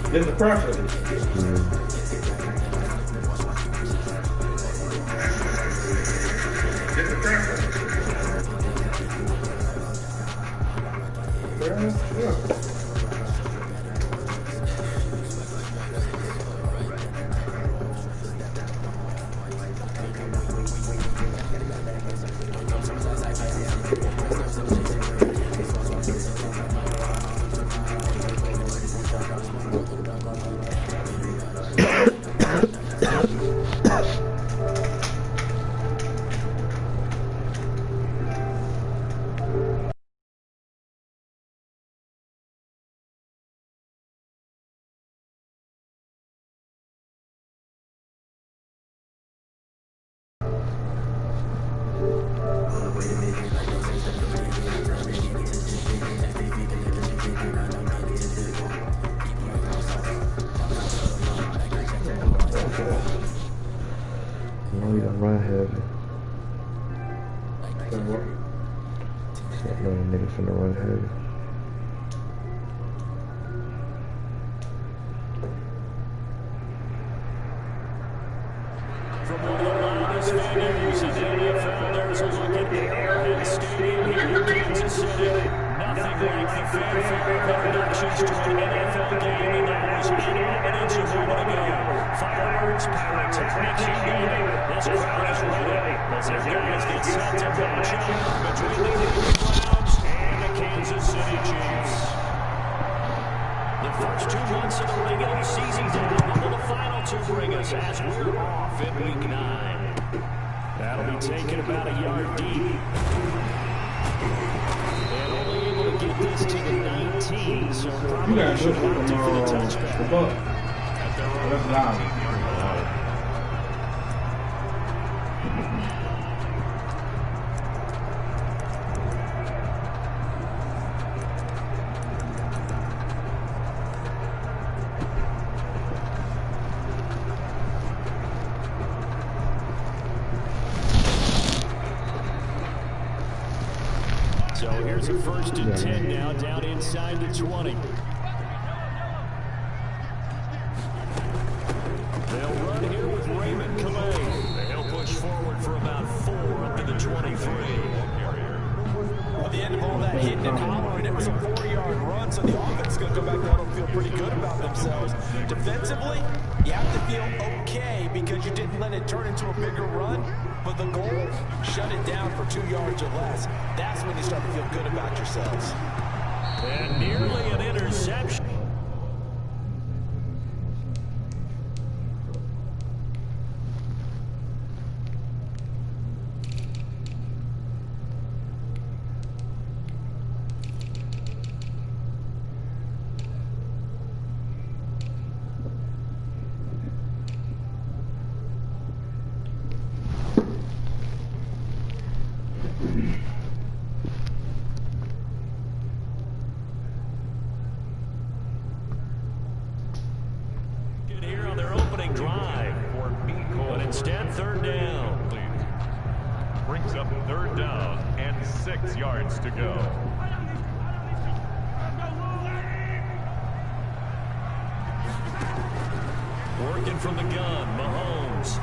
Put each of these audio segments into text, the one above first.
There's a pressure. There's a pressure. Yeah. Run heavy. Another nigga finna run heavy. From one of the loudest venues in the NFL, there's a look at Arrowhead Stadium here in Kansas City. Nothing like the fanfare of introductions to an NFL game, and that was in evidence a moment ago. Fireworks, pyrotechnics, you name it. This crowd is ready as their guys get set to match up between the Cleveland Browns and the Kansas City Chiefs. The first 2 months of the regular season down, what will the final two bring us as we're off in week 9? That'll be taken about a yard deep. And only able to get this to the 19, so probably should have to for the touchback. That's loud. So here's a 1st and 10 now, down inside the 20. They'll run here with Raymond Calais. He'll push forward for about 4 up to the 23. At the end of all that hitting and hollering, it was a 4-yard run, so the offense is going to go back down and feel pretty good about themselves. Defensively, you have to feel okay because you didn't let it turn into a bigger run, but the goal, shut it down for 2 yards or less. That's when you start to feel good about yourselves. And nearly an interception. Here on their opening drive, but instead 3rd down. Brings up 3rd down and 6 yards to go. Working from the gun, Mahomes.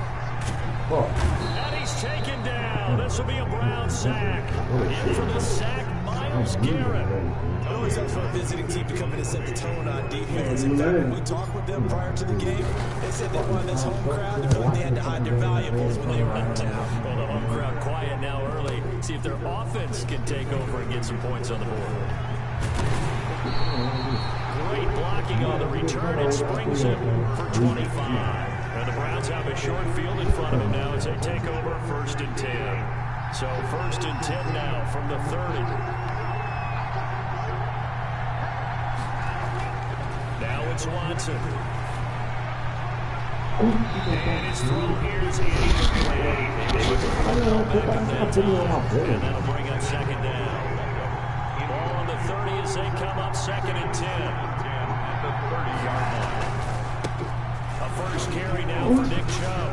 And he's taken down. This will be a Brown sack. In for the sack, Myles Garrett. It always helps for a visiting team to come in and set the tone on defense. In fact, when we talked with them prior to the game, they said they wanted this home crowd to feel like they had to hide their valuables when they were in town. Well, the home crowd quiet now early. See if their offense can take over and get some points on the board. Great blocking on the return. It springs him for 25. And the Browns have a short field in front of them now as they take over 1st and 10. So 1st and 10 now from the 30. Now it's Watson. And his throw here is incomplete. And that'll bring up 2nd down. Ball on the 30 as they come up 2nd and 10. At the 30-yard line. A first carry now for Nick Chubb.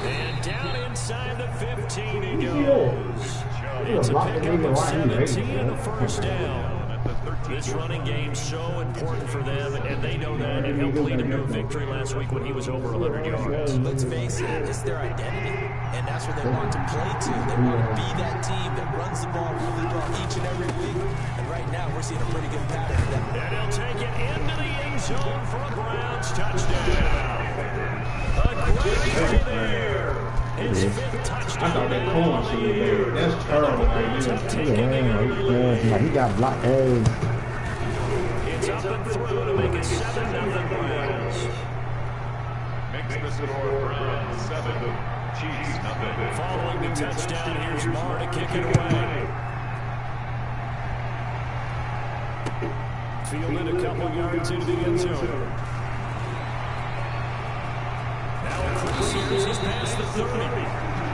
And down inside the 15 he goes. It's a pickup of 17 and a 1st down. At the This running game's so important for them, and they know that. It helped lead them to a victory last week when he was over 100 yards. Let's face it, it's their identity, and that's what they want to play to. They want to be that team that runs the ball really well each and every week. And right now, we're seeing a pretty good pattern of that. And he'll take it into the end zone for a Browns touchdown. A great play there. His fifth touchdown. I thought that corn should be there. That's terrible right there. He got blocked. Hey. It's up and through to make it 7-0 Browns. Makes the score Browns 7, Chiefs nothing. Following the touchdown, here's Marr to kick it away. Fielded a couple yards into the end zone. Now Chris Sears is past the 30.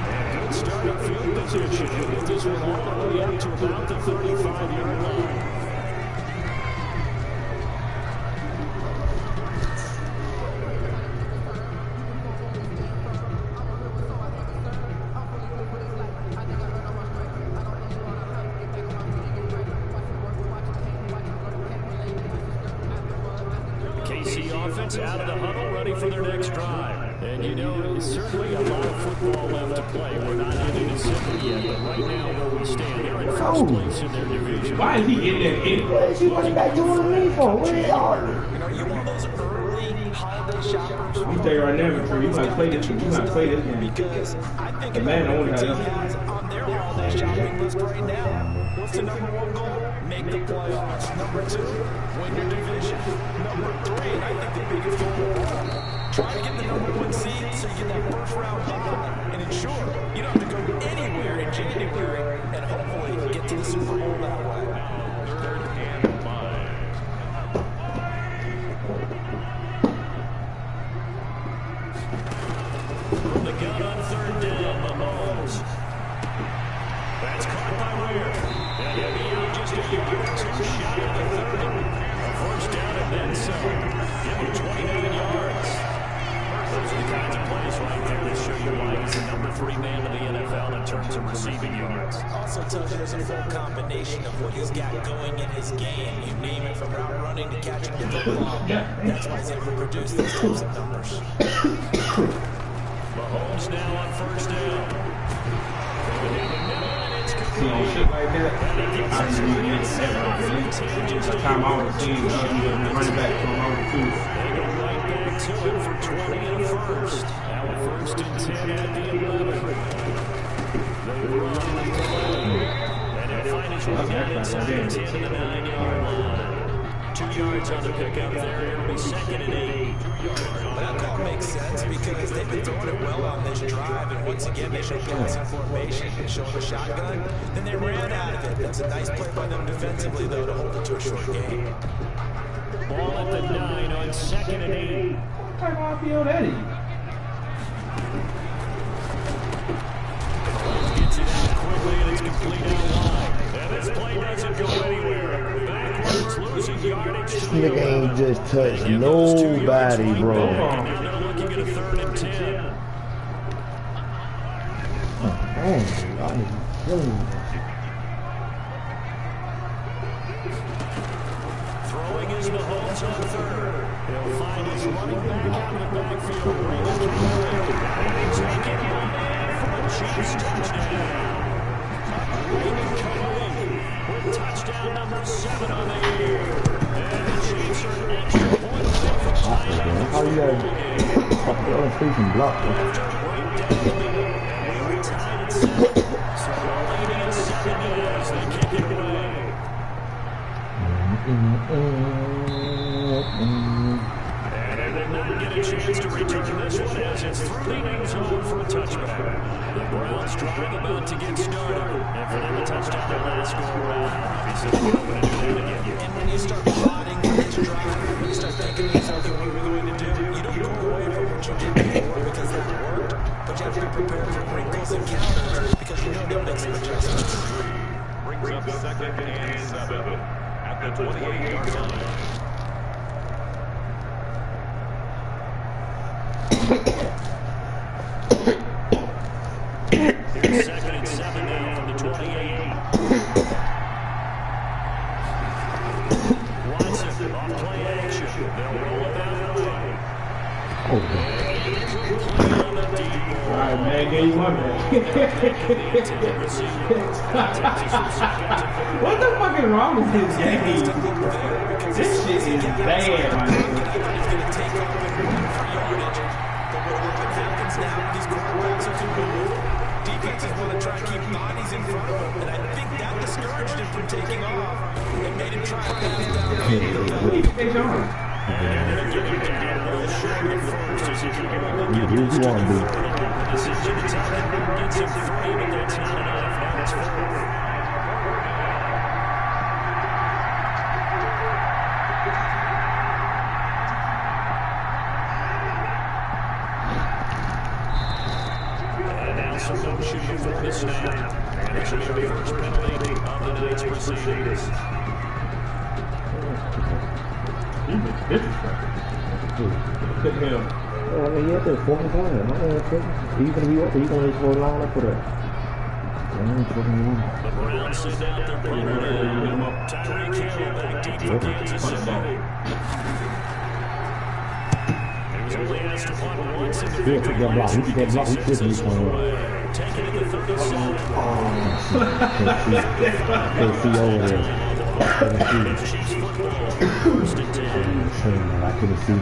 And good starting field position. He'll get this one all the way up to about the 35-yard line. Offense out of the huddle, ready for their next drive. And you know, there's certainly a lot of football left to play. We're not into December yet, but right now where we stand, they're in first place in their division. Why is he getting that in? What is he running back doing to me for? Where are you? You know, you want those early holiday shoppers. I'm telling you right now, Victor, you might play this. You might play this game. Because I think The man about only what has the team has on their holiday shopping list right now. What's the number one goal? Make the playoffs. Number 2, win your division. Number 3, and I think the biggest goal of all, try to get the number 1 seed so you get that first round bye and ensure you don't have to go anywhere in January and hopefully get to the Super Bowl that way. 3rd and 5. From the gun on 3rd down, Mahomes. That's caught by Ware. And he'll be out just a yard or 2 shy of the 30. A first down and then some. Give him 29 yards. Those are the kinds of plays right there that show you why he's the number 3 man in the NFL in terms of receiving yards. Also tells you there's a full combination of what he's got going in his game. You name it, from route running to catching the football. That's why he's able to produce those types of numbers. Mahomes now on first down. See on shit like that, I didn't even get that. Time out the team, running back from over 2. They go right back to it for 20 and a first. Now a 1st and 10 at the 11. They run the play. And they'll find his way down inside the 10 to the 9-yard line. 2 yards on the pickup there. It'll be 2nd and 8. That call makes sense because they've been throwing it well on this drive, and once again they showed passing formation, showing the shotgun. Then they ran out of it. That's a nice play by them defensively, though, to hold it to a short game. Ball at the 9 on 2nd and 8. What type of RPO that is? Gets it out quickly and it's complete out wide. And this play doesn't go anywhere. Backwards, losing yardage. This nigga ain't just touched nobody, bro. And now they're looking at a 3rd and 10. Man, y'all niggas killing me. Throwing is Mahomes on 3rd. He'll find his running back out of the backfield. Raymond Kelly. And they take it away for a Chiefs touchdown. Raymond Kelly with touchdown number 7 on the year. And the Chiefs are an extra point away from tying up the How you gotta freaking block, bro? after a great day. And we were tied at 7. So we're leading at 7 as they kick it away. And they will get a chance to return this one as it's through the end zone for a touchback. The Browns drive about to get started. And for them to touchdown their last go around, obviously they're not going to do that again. And when you start plotting for this drive, when you start thinking to yourself, what are we going to do? You don't go away from what you did before because that worked, but you have to be prepared for wrinkles and counters because you know they'll make some adjustments. Brings up 2nd and 7 at the 28-yard line. Here's 2nd and 7 now from the 28. Alright, man, game one, man. What the fuck is wrong with this game? This shit is bad, man. Defenses want to try to keep bodies in front of him, and I think that discouraged him from taking off. It made him try to pass down. You want to do. Shooting for the snap. And it should be the first penalty of the night's proceedings. He's disrespectful. Look at him. I mean, yeah, there's 4 points. Even if you want to, you can only score a line up for that. The Browns send out their ball. Tyreek Hill back deep for Kansas City. He was only asked to punt once in the victory. Taking it to 37. I couldn't see.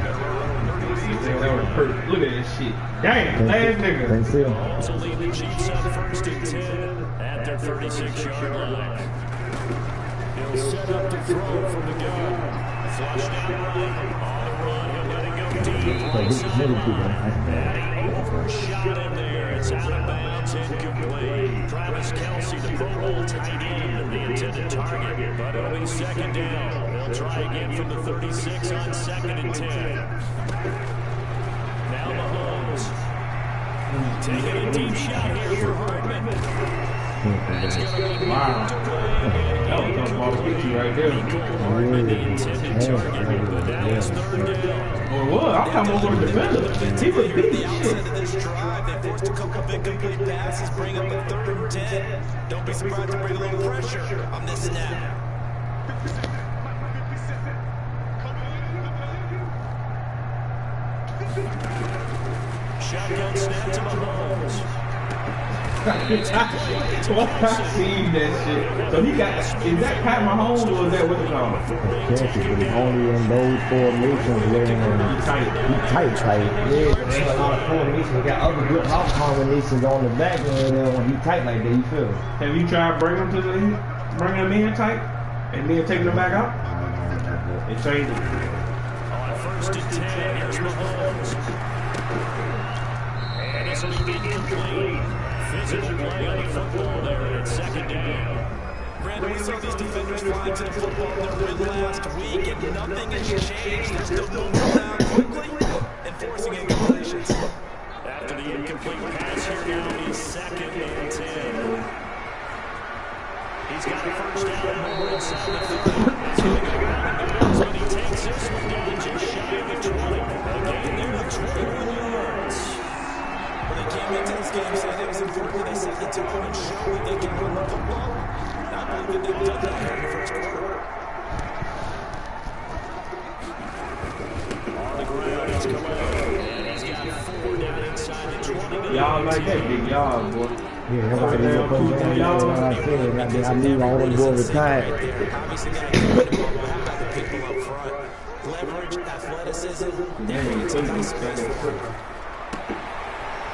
Look at this shit. Damn, last nigga. Can't see him. So lead the Chiefs up 1st and 10 at their 36-yard line. He'll set up to throw from the gun. Flush down right. On the run, he'll let it go deep. And he overshot him there. It's out of bounds, incomplete. Travis Kelce, the Pro Bowl tight end, the intended target, but it'll be 2nd down. They'll try again from the 36 on 2nd and 10. Now Mahomes. Taking a deep shot here for Hardman. Wow. That was tough ball to get you right there. Hardman, the intended target, but now it's 3rd down. Or what? I'm talking about the defender. He was beating shit. Of this drive, they forced a couple of incomplete passes, bring up a 3rd and 10. Don't be surprised to bring a little pressure on this snap. Shotgun snap to Mahomes. I seen that shit. So he got, is that Pat Mahomes or is that what it's called? But he's only in those formations where he tight. Yeah, there's a lot of formations. We got other good route combinations on the back end when he tight like that, you feel me? Have you tried bringing him in tight and then taking him back out? It changed it. On 1st and 10, here's Mahomes. And this will be incomplete. Physical play on the football there at 2nd down. Brandon, we saw these defenders flying to the football in their win last week, and nothing has changed. They're still moving around quickly and forcing incompletions. After the incomplete pass here now, he's 2nd and 10. He's got a 1st down more inside the 30. He's going to go around the bounds, but he takes this one down just shy of the 20. A gain there of 21 yards. When they came into this game saying it was important, they said the 2-point show that they can run the football. I believe that they've done that here in the 1st quarter. On the ground, it's Khalil. And he's got 4 down inside the 20. Y'all like that big y'all, boy. Yeah, everybody else put down y'all. Like I said, I knew all them boys retired. Obviously, got to get the ball. How about the people up front? Leverage, athleticism, it's a nice space for them.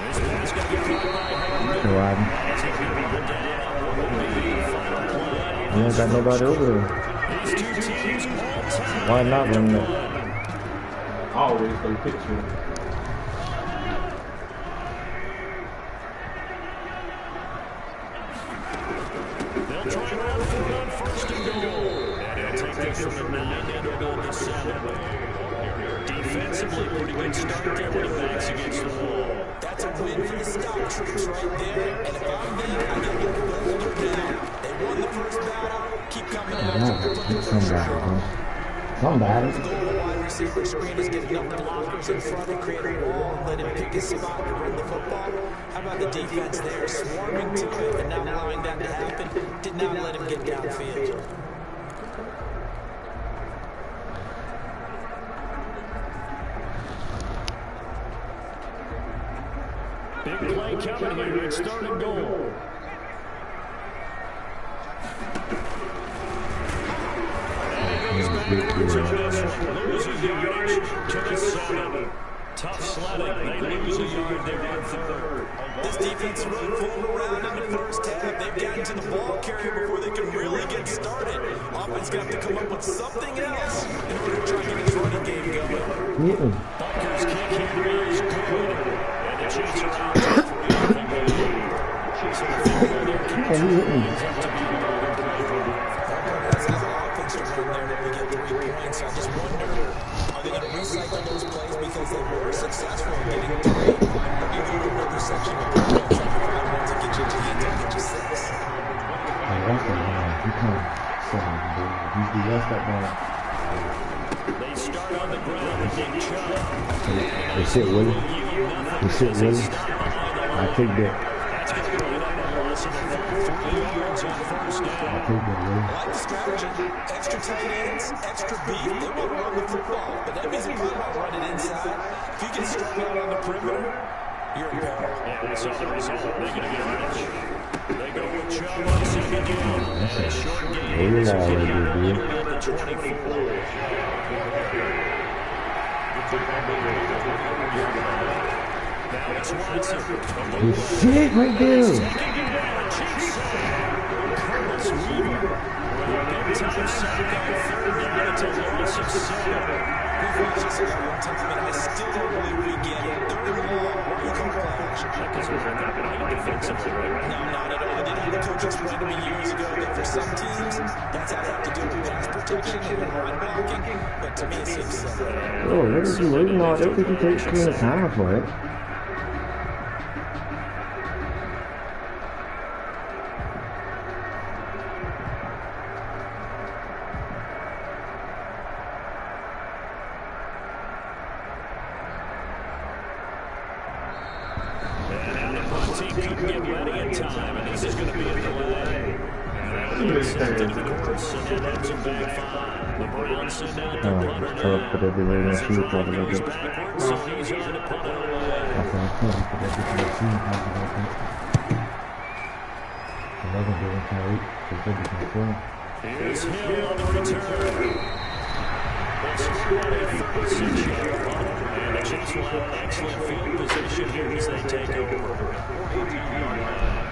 This pass going to be caught by Hardman. It's going to be brought down. Final play. You ain't got nobody over there. These two teams all tied. Why not run that? Always play picture. They'll try to run for it on 1st and goal. And he'll take this from the 9 and it'll go to 7. Defensively, pretty good start there with the backs against the wall. That's a win for the stop troops right there. And if I'm them, I get a little bolder now. They won the 1st battle. Keep coming out. Somebody. The goal of the wide receiver screen is get enough blockers in front and create a wall and let him pick his spot to run the football. How about the defense there, swarming to it and not allowing that to happen? Did not let him get downfield. Big play coming here. It's 3rd and goal. Losing yardage to the 7. Tough sledding. They lose a yard there on 3rd. This defense really pulled around in the first half. They've gotten to the ball carrier before they can really get started. Offense got to come up with something else in order to try to get this running game going. Bucker's kick here is good. And the Chiefs are out there for so the field goal there catches up to be a That's his offense to run there to get 3 points. I just wonder, are they going to recycle those plays because they were successful in getting 3? Or do you go to another section of the field trying to find one to get you to the end and get you 6? They start on the ground with Nick Chubb. They sit with it. They sit with it. I take that. That's going to put it on a loss of 3 yards on 1st down. I take that, Willie. I like the strategy. Extra tight ends, extra beef. They want to run the football, but that means they're probably not running inside. If you get strung out on the perimeter, you're in peril. Yeah, we saw the result. They're going to get rich. They go with Chubb on 2nd down. A short game. This is going to get at the 24. Now it's Watson. He's sick right there. Curtis Weaver. Big time sack on 3rd down. It's a loss of 7. We've watched this one time, and I still don't believe we get it. 3rd and long. What do you call flash? Because we're not going to defensively, right? No, not at all. I did have the coach explain to me years ago that for some teams, that's how they have to do with pass protection and run blocking. But to me, it seems simple. Oh, what is he waiting on? They think he takes too much time for it. But everywhere in the field, probably like it. So he's on to put it away. I can't put everything in the field, probably like it. 11 doing carry, so good to control. Here's Hill on the return. They'll score on a 36-yard run. And the Chiefs will have excellent field position here as they take over. 42-yard line.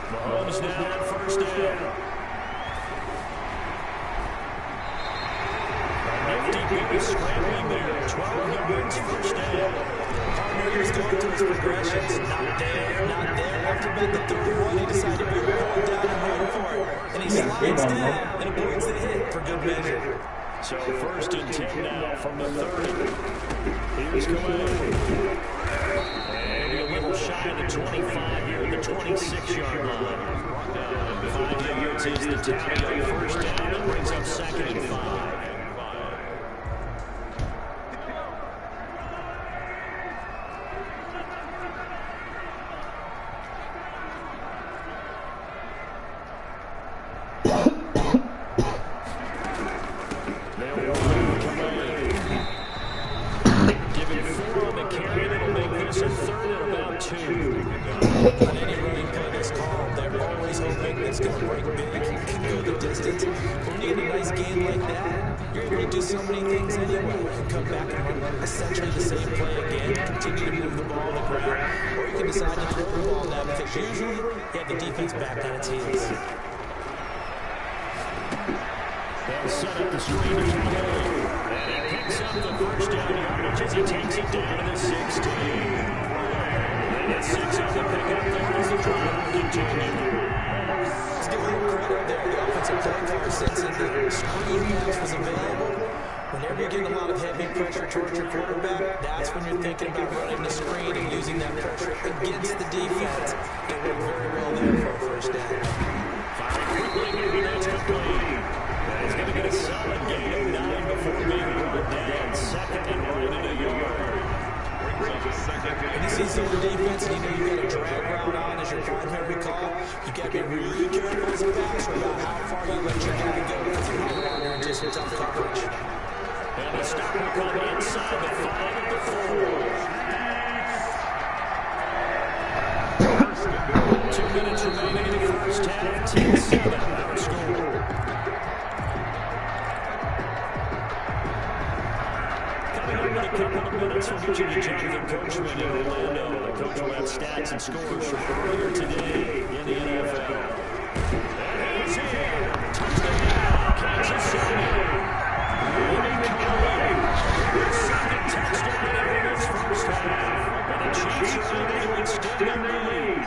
Mahomes now on 1st down. Nifty big scrambling there. 12 yards, 1st down. He's going to his progressions. Not there. After about the 3rd one, he decided to be going down and run for it. And he slides down and avoids the hit for good measure. So 1st and 10 now from the 30. Here's Khalil. And a little shy of the 25 here at the 26-yard line. 5 yards is the tally on 1st down. That brings up 2nd and 5. And the stop will come inside the 5 at the 4. 2 minutes remaining in the first half. 10-7 our score. Coming up in a couple of minutes, we'll get you to Jonathan Coachman in Orlando. The coach will have stats and scores from earlier today in the NFL. And he's here. Touchdown, Kansas City. Leading the second touchdown in this first half. And the Chiefs are able to extend their lead.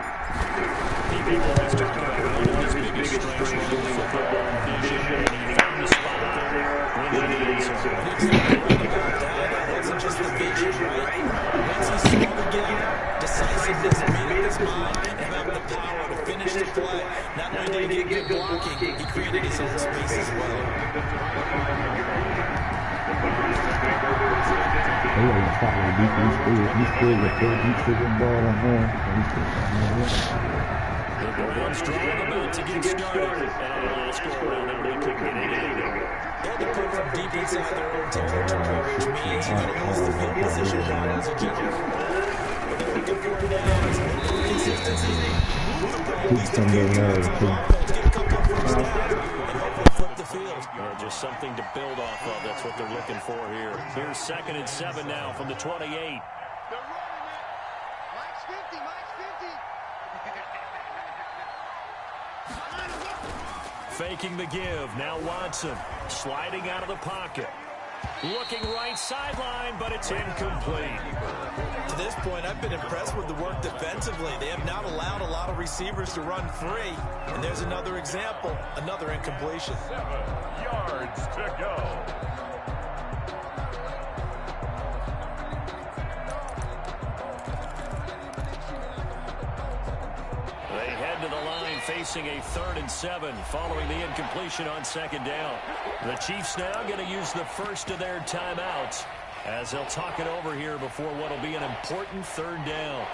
People always talk about one of his biggest strengths running the football vision, and he found the spot there when he needed it. That wasn't just the vision, right? Once he saw the game, decisiveness, made up his mind about the power to finish the play. Not only did he get good blocking, he created his own space as well. One's drawing about to get started. And let's go around there. They couldn't get anything. They had to come from deep inside their own territory, which means you're going to lose the field position battle as a general. What they're looking for now is consistency. Move the ball, at least a few yards on offense, get a couple of first downs, and hopefully flip the field. Just something to build off of. That's what they're looking for here. Here's 2nd and 7 now from the 28. Faking the give. Now Watson sliding out of the pocket. Looking right sideline, but it's incomplete. To this point, I've been impressed with the work defensively. They have not allowed a lot of receivers to run free. And there's another example, another incompletion. 7 yards to go. Facing a 3rd and 7 following the incompletion on 2nd down. The Chiefs now going to use the first of their timeouts as they'll talk it over here before what will be an important 3rd down.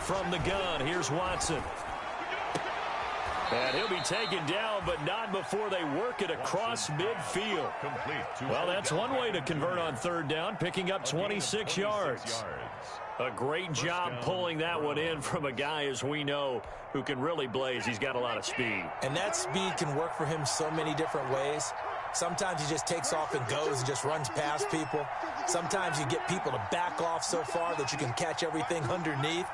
From the gun, here's Watson. And he'll be taken down, but not before they work it across midfield. Well, that's one way to convert on 3rd down, picking up 26 yards. A great job pulling that one in from a guy, as we know, who can really blaze. He's got a lot of speed. And that speed can work for him so many different ways. Sometimes he just takes off and goes and just runs past people. Sometimes you get people to back off so far that you can catch everything underneath.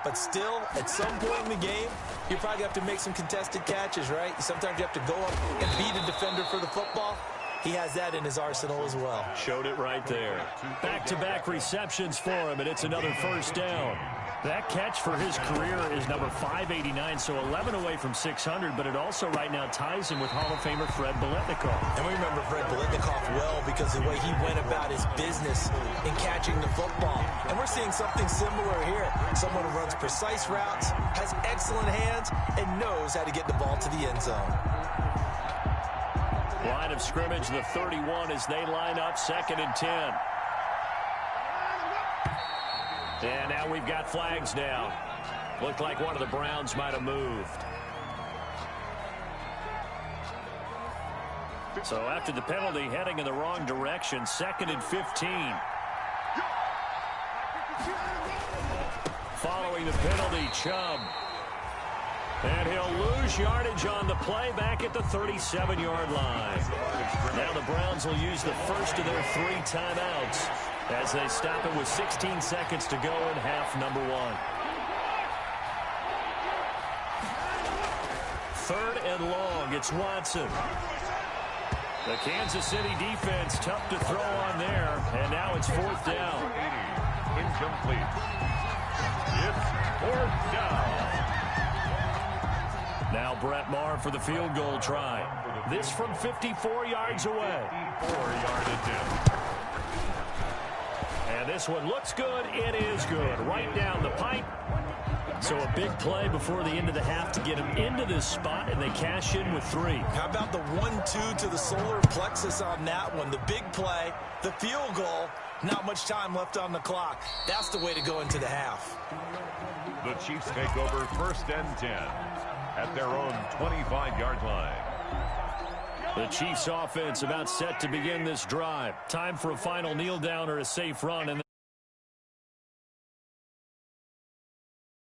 But still, at some point in the game, you probably have to make some contested catches, right? Sometimes you have to go up and beat a defender for the football. He has that in his arsenal as well. Showed it right there. Back-to-back receptions for him, and it's another 1st down. That catch for his career is number 589, so 11 away from 600, but it also right now ties him with Hall of Famer Fred Biletnikoff. And we remember Fred Biletnikoff well because of the way he went about his business in catching the football. And we're seeing something similar here. Someone who runs precise routes, has excellent hands, and knows how to get the ball to the end zone. Line of scrimmage, the 31 as they line up, 2nd and 10. And now we've got flags down. Looked like one of the Browns might have moved. So after the penalty, heading in the wrong direction, 2nd and 15. Following the penalty, Chubb. And he'll lose yardage on the play back at the 37-yard line. Now the Browns will use the first of their 3 timeouts as they stop it with 16 seconds to go in half number 1. 3rd and long, it's Watson. The Kansas City defense tough to throw on there, and now it's 4th down. Incomplete. It's 4th down. Now Brett Maher for the field goal try. This from 54 yards away. 4-yard attempt. And this one looks good. It is good. Right down the pipe. So a big play before the end of the half to get them into this spot, and they cash in with 3. How about the 1-2 to the solar plexus on that one? The big play, the field goal, not much time left on the clock. That's the way to go into the half. The Chiefs take over 1st and 10 at their own 25-yard line. The Chiefs offense about set to begin this drive. Time for a final kneel down or a safe run. And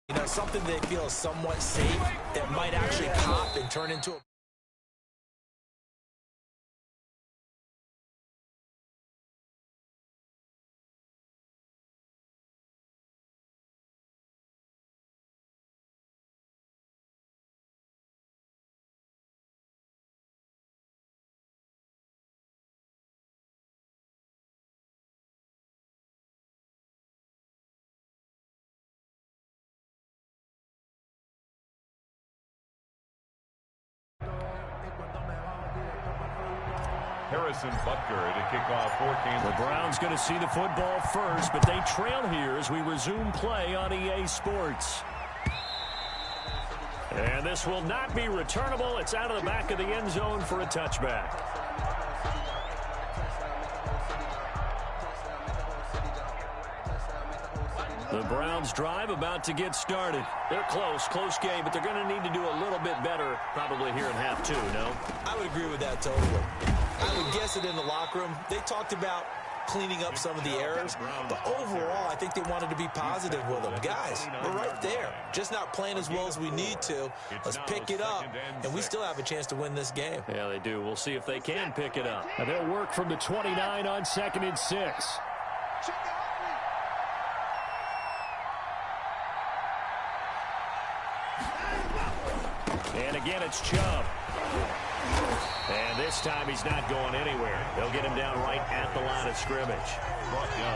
you know, something they feel is somewhat safe that might actually pop and turn into a... Harrison Butker to kick off for Kansas. the Browns going to see the football first, but they trail here as we resume play on EA Sports. And this will not be returnable. It's out of the back of the end zone for a touchback. The Browns drive about to get started. They're close game, but they're going to need to do a little bit better probably here in half 2, no? I would agree with that totally. I would guess it in the locker room. They talked about cleaning up some of the errors, but overall, I think they wanted to be positive with them. Guys, we're right there. Just not playing as well as we need to. Let's pick it up, and we still have a chance to win this game. Yeah, they do. We'll see if they can pick it up. Now they'll work from the 29 on 2nd and 6. And again, it's Chubb. And this time he's not going anywhere. They'll get him down right at the line of scrimmage.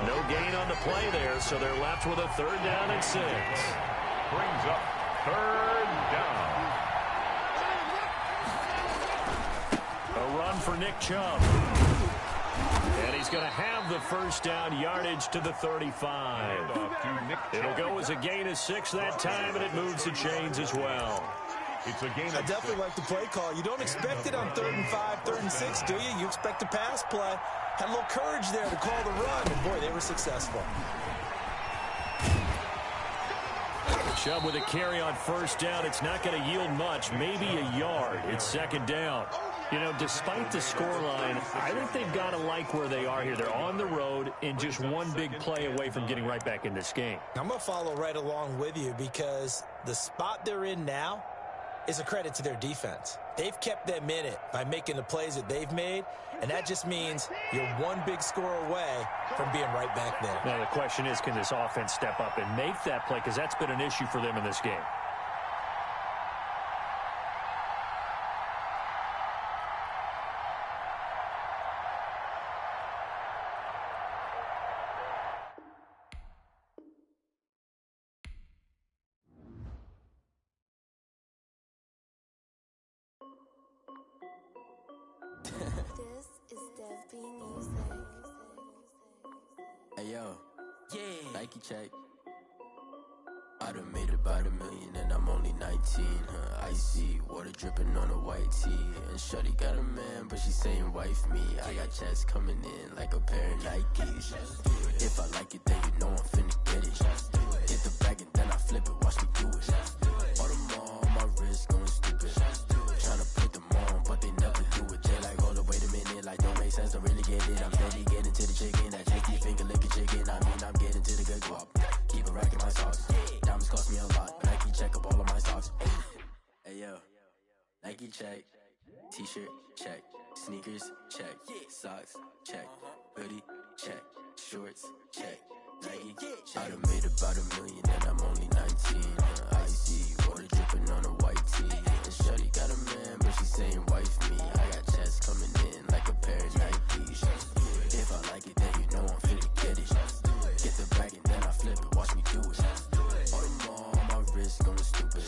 No gain on the play there, so they're left with a 3rd down and 6. Brings up 3rd down. A run for Nick Chubb. And he's going to have the 1st down yardage to the 35. It'll go as a gain of 6 that time, and it moves the chains as well. It's a gain of I definitely like the play call. You don't expect it on 3rd and 5, 3rd and 6, do you? You expect a pass play. Had a little courage there to call the run, and boy, they were successful. Chubb with a carry on 1st down. It's not going to yield much, maybe a yard. It's 2nd down. You know, despite the scoreline, I think they've got to like where they are here. They're on the road and just one big play away from getting right back in this game. I'm going to follow right along with you because the spot they're in now is a credit to their defense. They've kept them in it by making the plays that they've made, and that just means you're one big score away from being right back there. Now the question is, can this offense step up and make that play? Because that's been an issue for them in this game. Hey yo, yeah, Nike check. I done made about $1 million and I'm only 19. Icy water dripping on a white tee. And shorty got a man, but she saying wife me. I got checks coming in like a pair of Nikes. If I like it, then you know I'm finna get it. Hit the bag and then I flip it, watch me do it. All them on my wrist going stupid. Tryna put them on, but they never do it. They like, hold up, wait a minute, like don't make sense, don't really get it. I'm steady getting to the chicken, that chicky finger licking chicken. I mean, I'm getting to the good guap. Keep a rack in my socks. Diamonds cost me a lot, but Nike check up all of my stocks. Hey yo, Nike check, t-shirt check, sneakers check, socks check, hoodie check, shorts check, Nike. I done made about $1 million and I'm only 19. Icy water dripping on a white tee. And shorty got a man, but she saying wife me. I got checks coming in like a pair of Nikes. If I like it, then you know I'm finna get it. Get the bag and then I flip it, watch me do it. All them on my wrist going stupid.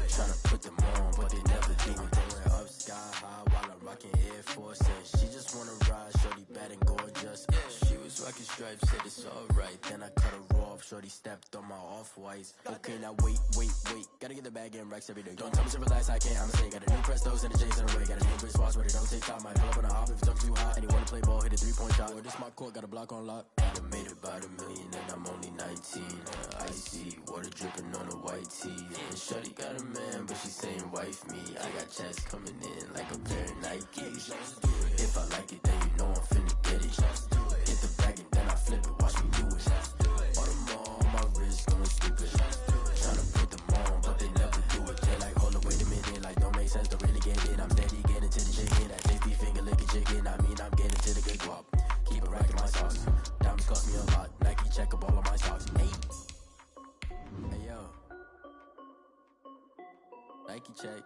Tryna put them on, but they never do it. Going up sky high while I'm rocking Air Force. And she just wanna ride, shorty bad and gorgeous. She was fucking stripes, said it's alright. Then I cut her off, shorty stepped on my off-whites. Okay, now wait. Gotta get the bag and racks every day. Don't tell me to relax, I can't, I'ma say. Got a new Prestos and the J's in the way. Got a new bitch watch, but it don't take time. Might pull up on a hop if it's talking too hot. And you wanna play ball, hit a 3-point shot. Or this my court, got a block on lock. I made it by the million and I'm only 19. Icy, water dripping on a white tee. And shorty got a man, but she saying wife me. I got checks coming in like a pair of Nikes. If I like it, then you know I'm finna get it. Hit the bag and then I flip it, watch me do it. All them all on my wrist going stupid. Tryna put them on, but they never do it. They're like, hold up, wait a minute, like don't make sense to really get it. I'm steady getting to the chicken, that tasty finger licking chicken. I mean, I'm getting to the good guap. Keep it racking my sauce. Diamonds cost me a lot. Nike check up all of my socks. Hey yo, Nike check.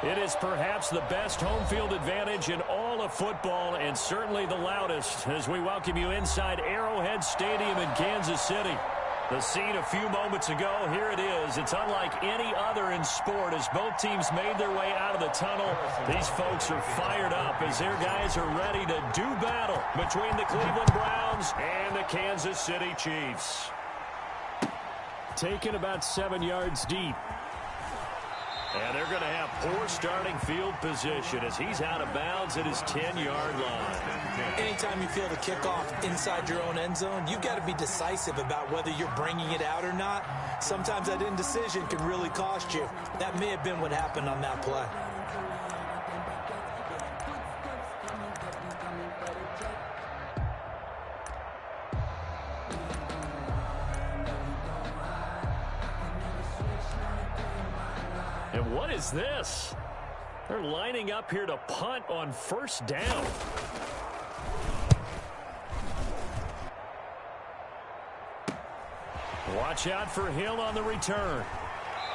It is perhaps the best home field advantage in all of football, and certainly the loudest, as we welcome you inside Arrowhead Stadium in Kansas City. The scene a few moments ago, here it is. It's unlike any other in sport as both teams made their way out of the tunnel. These folks are fired up as their guys are ready to do battle between the Cleveland Browns and the Kansas City Chiefs. Taken about 7 yards deep. And they're going to have poor starting field position as he's out of bounds at his 10-yard line. Anytime you feel the kickoff inside your own end zone, you've got to be decisive about whether you're bringing it out or not. Sometimes that indecision can really cost you. That may have been what happened on that play. And what is this? They're lining up here to punt on first down. Watch out for Hill on the return.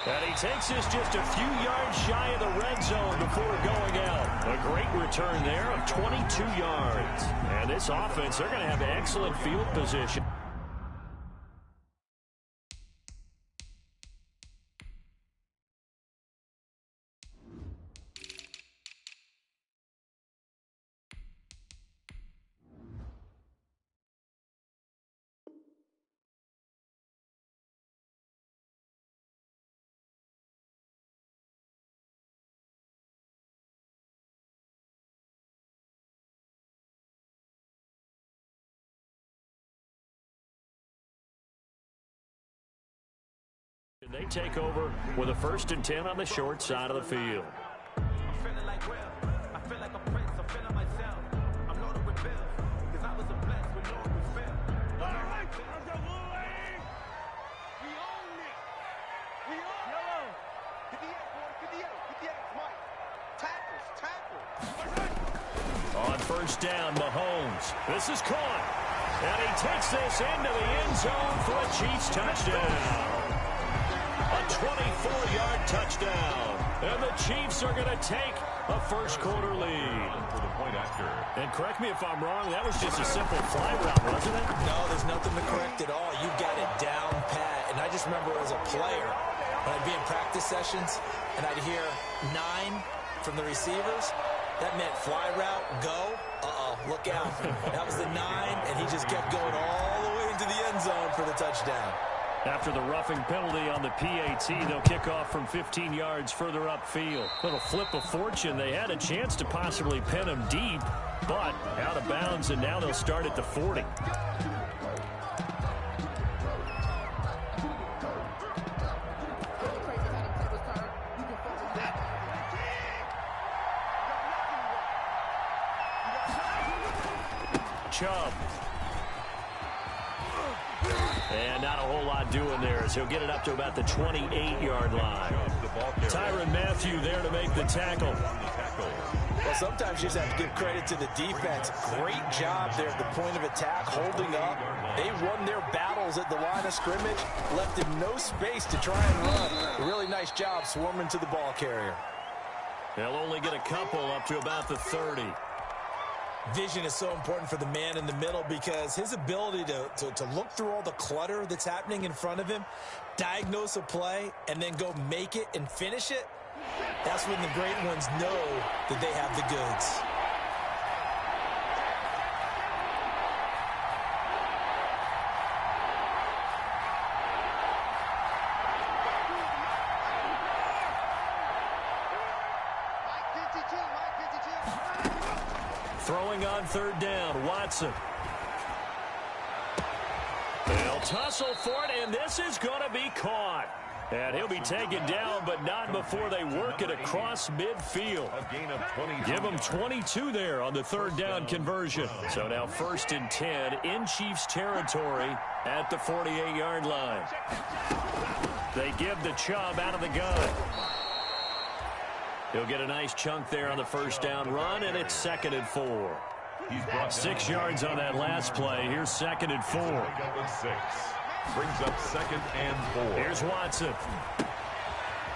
And he takes this just a few yards shy of the red zone before going out. A great return there of 22 yards. And this offense, they're going to have excellent field position. They take over with a 1st and 10 on the short side of the field. I'm feeling like Will. I feel like a prince. I'm feeling myself. I'm loaded with bills. Because I was a blessed with Lord with Phil. We own it. We own it. Get the X, boy. Get the X. Get the X, Mike. Tackles. On first down, Mahomes. This is caught. And he takes this into the end zone for a Chiefs touchdown. A 24-yard touchdown. And the Chiefs are going to take a first-quarter lead. For the point after. And correct me if I'm wrong, that was just a simple fly route, wasn't it? No, there's nothing to correct at all. You got it down pat. And I just remember as a player, when I'd be in practice sessions, and I'd hear 9 from the receivers, that meant fly route, go, look out. That was the 9, and he just kept going all the way into the end zone for the touchdown. After the roughing penalty on the PAT, they'll kick off from 15 yards further upfield. Little flip of fortune. They had a chance to possibly pin him deep, but out of bounds, and now they'll start at the 40. Chubb. And not a whole lot doing there as he'll get it up to about the 28-yard line. Tyrann Mathieu there to make the tackle. Well, sometimes you just have to give credit to the defense. Great job there at the point of attack, holding up. They won their battles at the line of scrimmage, left him no space to try and run. A really nice job swarming to the ball carrier. They'll only get a couple up to about the 30. Vision is so important for the man in the middle because his ability to look through all the clutter that's happening in front of him, diagnose a play, and then go make it and finish it, that's when the great ones know that they have the goods. Throwing on third down, Watson. They'll tussle for it, and this is going to be caught. And he'll be taken down, but not before they work it across midfield. A gain of 22. Give them 22 there on the third down conversion. So now 1st and 10 in Chiefs territory at the 48-yard line. They give the Chubb out of the gun. He'll get a nice chunk there on the first down run, and it's 2nd and 4. 6 yards on that last play. Here's 2nd and 4. 6. Brings up 2nd and 4. Here's Watson.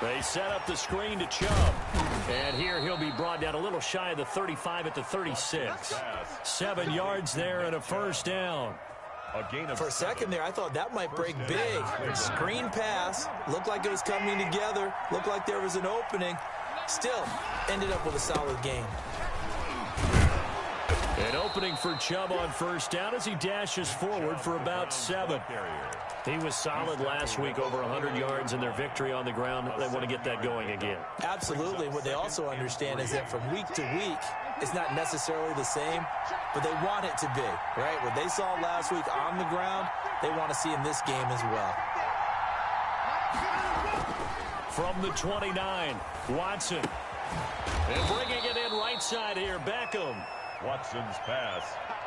They set up the screen to Chubb. And here he'll be brought down a little shy of the 35 at the 36. 7 yards there and a first down. For a second there, I thought that might break big. Screen pass. Looked like it was coming together. Looked like there was an opening. Still ended up with a solid gain. An opening for Chubb on first down as he dashes forward for about 7. He was solid last week, over 100 yards in their victory on the ground. They want to get that going again. Absolutely. What they also understand is that from week to week, it's not necessarily the same, but they want it to be, right? What they saw last week on the ground, they want to see in this game as well. From the 29, Watson. And bringing it in right side here, Beckham. Watson's pass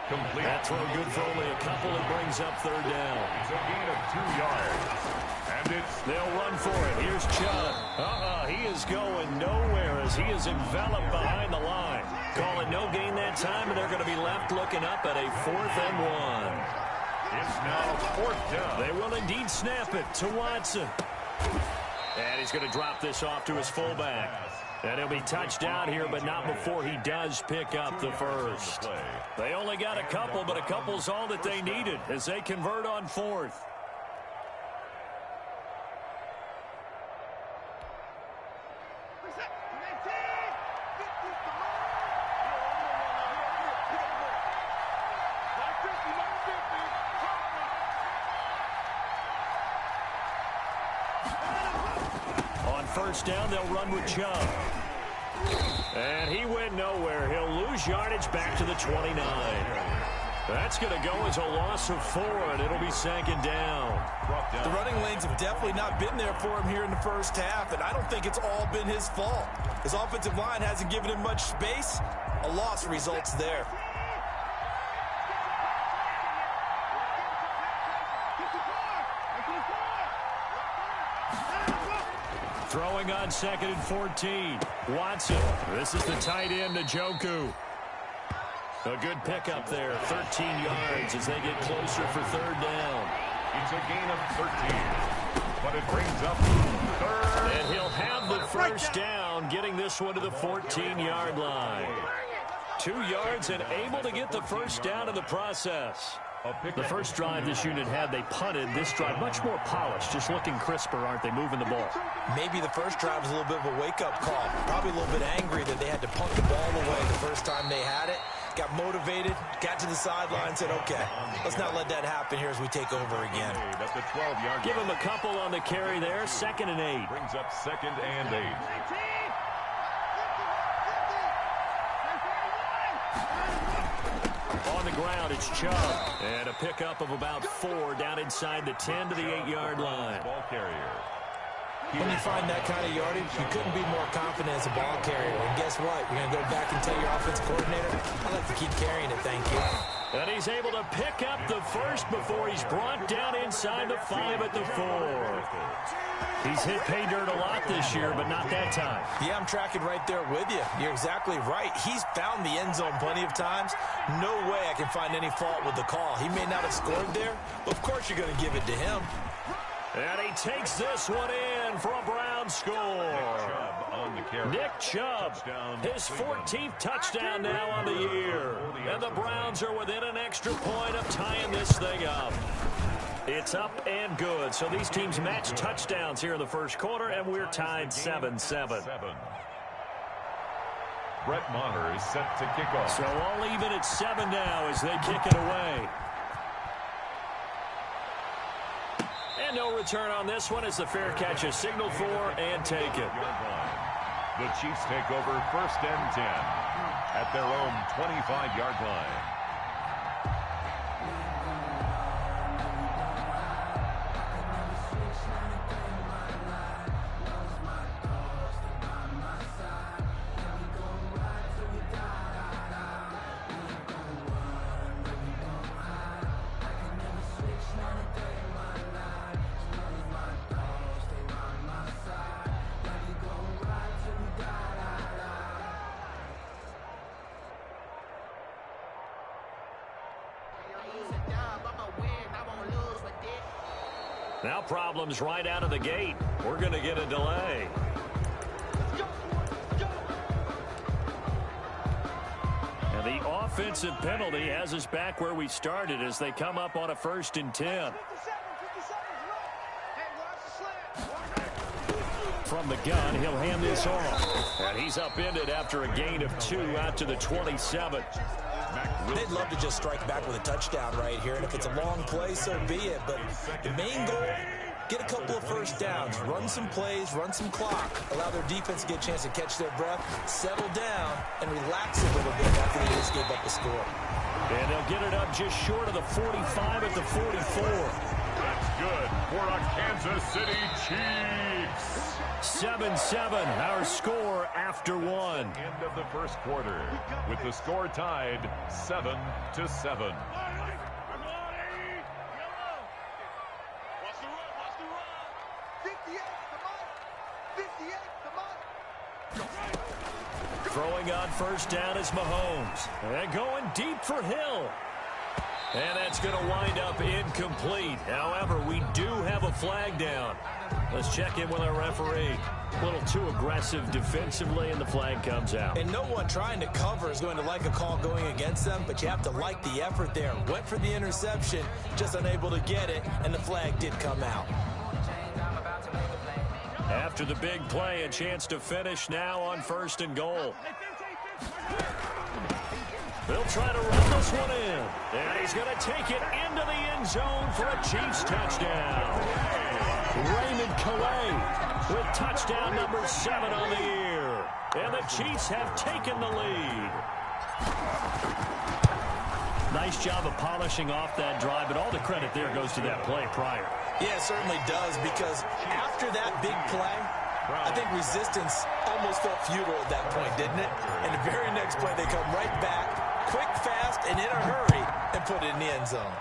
complete. That throw good for only a couple. It brings up third down. It's a gain of 2 yards. And they'll run for it. Here's Chubb. He is going nowhere as he is enveloped behind the line. Call it no gain that time, and they're going to be left looking up at a 4th and 1. It's now 4th down. They will indeed snap it to Watson. And he's going to drop this off to his fullback. And he'll be touched down here, but not before he does pick up the first. They only got a couple, but a couple's all that they needed as they convert on 4th. First down, they'll run with Chubb. And he went nowhere. He'll lose yardage back to the 29. That's going to go as a loss of 4, and it'll be 2nd down. The running lanes have definitely not been there for him here in the first half, and I don't think it's all been his fault. His offensive line hasn't given him much space. A loss results there. Throwing on 2nd and 14. Watson. This is the tight end, Njoku. A good pickup there. 13 yards as they get closer for third down. It's a gain of 13. But it brings up 3rd. And he'll have the first down, getting this one to the 14-yard line. 2 yards and able to get the first down in the process. The first drive this unit had, they punted. This drive, much more polished, just looking crisper, aren't they, moving the ball? Maybe the first drive was a little bit of a wake-up call. Probably a little bit angry that they had to punt the ball away the first time they had it. Got motivated, got to the sideline, said, okay, let's not let that happen here as we take over again. At the 12-yard Give him a couple on the carry there, 2nd and 8. Brings up 2nd and 8. On the ground, it's Chubb. And a pickup of about 4 down inside the 10 to the 8-yard line. Ball carrier. When you find that kind of yardage, you couldn't be more confident as a ball carrier. And guess what? You're going to go back and tell your offensive coordinator, I'd like to keep carrying it, thank you. And he's able to pick up the first before he's brought down inside the 5 at the 4. He's hit pay dirt a lot this year, but not that time. Yeah, I'm tracking right there with you. You're exactly right. He's found the end zone plenty of times. No way I can find any fault with the call. He may not have scored there, but of course you're going to give it to him. And he takes this one in for a Brown score. Nick Chubb, his 14th touchdown now on the year. And the Browns are within an extra point of tying this thing up. It's up and good. So these teams match touchdowns here in the first quarter, and we're tied 7-7. Brett Maher is set to kick off. So all even at 7 now as they kick it away. And no return on this one as the fair catch is signaled for and take it. The Chiefs take over 1st and 10 at their own 25-yard line. Now problems right out of the gate. We're going to get a delay. And the offensive penalty has us back where we started as they come up on a 1st and 10. From the gun, he'll hand this off. And he's upended after a gain of 2 out to the 27. They'd love to just strike back with a touchdown right here, and if it's a long play, so be it. But the main goal, get a couple of first downs, run some plays, run some clock, allow their defense to get a chance to catch their breath, settle down, and relax a little bit after they just gave up the score. And they'll get it up just short of the 45 at the 44. That's good for a Kansas City Chiefs. 7-7, our score after 1. End of the first quarter with the score tied 7-7. Throwing on 1st down is Mahomes. And going deep for Hill. And that's going to wind up incomplete. However, we do have a flag down. Let's check in with our referee. A little too aggressive defensively, and the flag comes out. And no one trying to cover is going to like a call going against them, but you have to like the effort there. Went for the interception, just unable to get it, and the flag did come out. After the big play, a chance to finish now on 1st and goal. They'll try to run this one in. And he's going to take it into the end zone for a Chiefs touchdown. Raymond Calais with touchdown number 7 on the year. And the Chiefs have taken the lead. Nice job of polishing off that drive, but all the credit there goes to that play prior. Yeah, it certainly does, because after that big play, I think resistance almost felt futile at that point, didn't it? And the very next play, they come right back, quick, fast, and in a hurry, and put it in the end zone.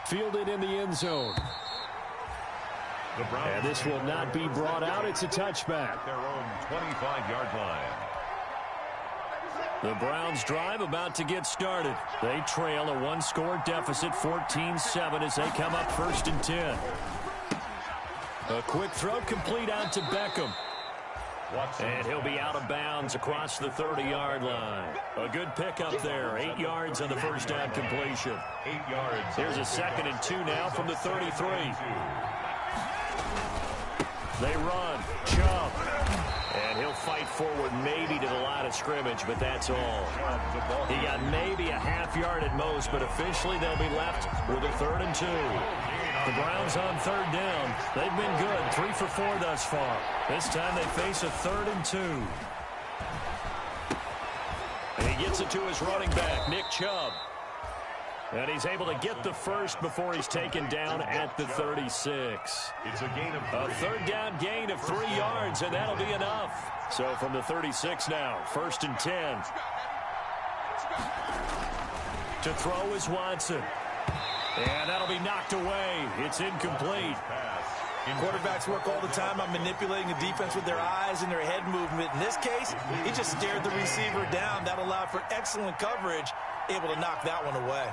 Fielded in the end zone. And this will not be brought out. It's a touchback. At their own 25-yard line. The Browns drive about to get started. They trail a 1-score deficit, 14-7, as they come up 1st and 10. A quick throw complete out to Beckham. And he'll be out of bounds across the 30-yard line. A good pickup there. 8 yards on the first down completion. 8 yards. Here's a 2nd and 2 now from the 33. They run. Chubb. And he'll fight forward maybe to the line of scrimmage, but that's all. He got maybe a half yard at most, but officially they'll be left with a 3rd and 2. The Browns on 3rd down. They've been good, 3 for 4 thus far. This time they face a 3rd and 2. And he gets it to his running back, Nick Chubb. And he's able to get the first before he's taken down at the 36. It's a gain of A third down gain of 3 yards, and that'll be enough. So from the 36 now, 1st and 10. To throw is Watson. And that'll be knocked away. It's incomplete. Quarterbacks work all the time on manipulating the defense with their eyes and their head movement. In this case, he just stared the receiver down. That allowed for excellent coverage, able to knock that one away.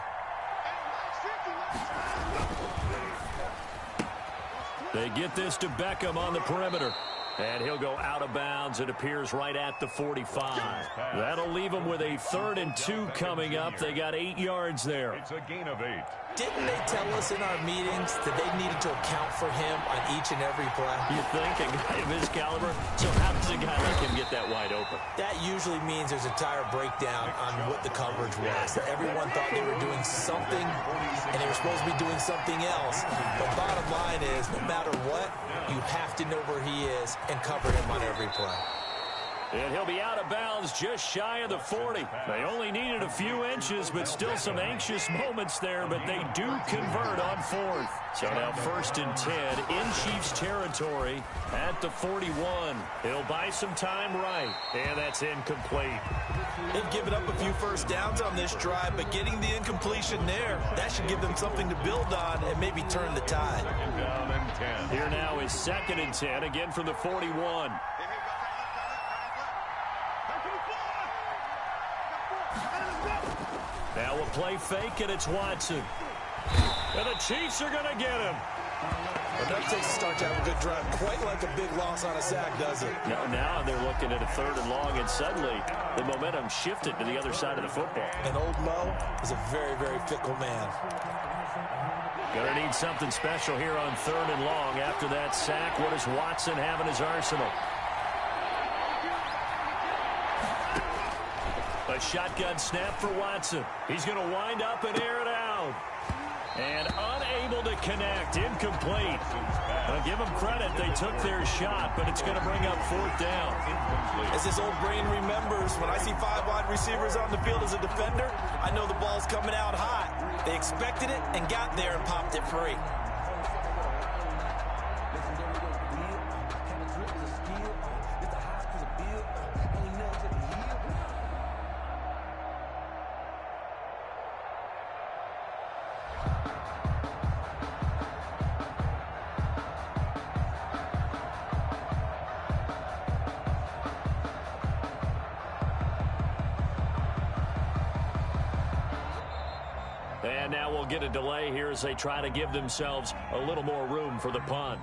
They get this to Beckham on the perimeter. And he'll go out of bounds. It appears right at the 45. That'll leave them with a 3rd and 2 coming up. They got 8 yards there. It's a gain of 8. Didn't they tell us in our meetings that they needed to account for him on each and every play? You think a guy of his caliber? So how does a guy like him get that wide open? That usually means there's a tire breakdown on what the coverage was. Everyone thought they were doing something, and they were supposed to be doing something else. But bottom line is, no matter what, you have to know where he is and cover him on every play. And he'll be out of bounds just shy of the 40. They only needed a few inches, but still some anxious moments there, but they do convert on 4th. So now 1st and 10 in Chiefs territory at the 41. He'll buy some time right, and that's incomplete. They've given up a few first downs on this drive, but getting the incompletion there, that should give them something to build on and maybe turn the tide. Down and 10. Here now is 2nd and 10, again from the 41. Now we'll play fake, and it's Watson. And the Chiefs are going to get him. But that takes a start to have a good drive. Quite like a big loss on a sack, does it? Now they're looking at a 3rd and long, and suddenly the momentum shifted to the other side of the football. And old Mo is a very, very fickle man. Going to need something special here on 3rd and long. After that sack, what does Watson have in his arsenal? A shotgun snap for Watson. He's going to wind up and air it out. And unable to connect. Incomplete. I'll give them credit. They took their shot, but it's going to bring up 4th down. As his old brain remembers, when I see 5 wide receivers on the field as a defender, I know the ball's coming out hot. They expected it and got there and popped it free. And now we'll get a delay here as they try to give themselves a little more room for the punt.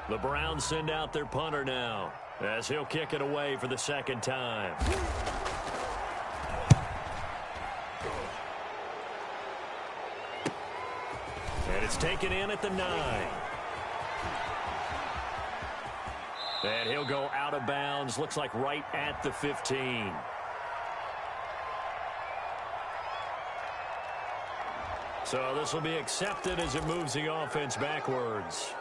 The Browns send out their punter now as he'll kick it away for the 2nd time. And it's taken in at the 9. And he'll go out of bounds, looks like right at the 15. So this will be accepted as it moves the offense backwards.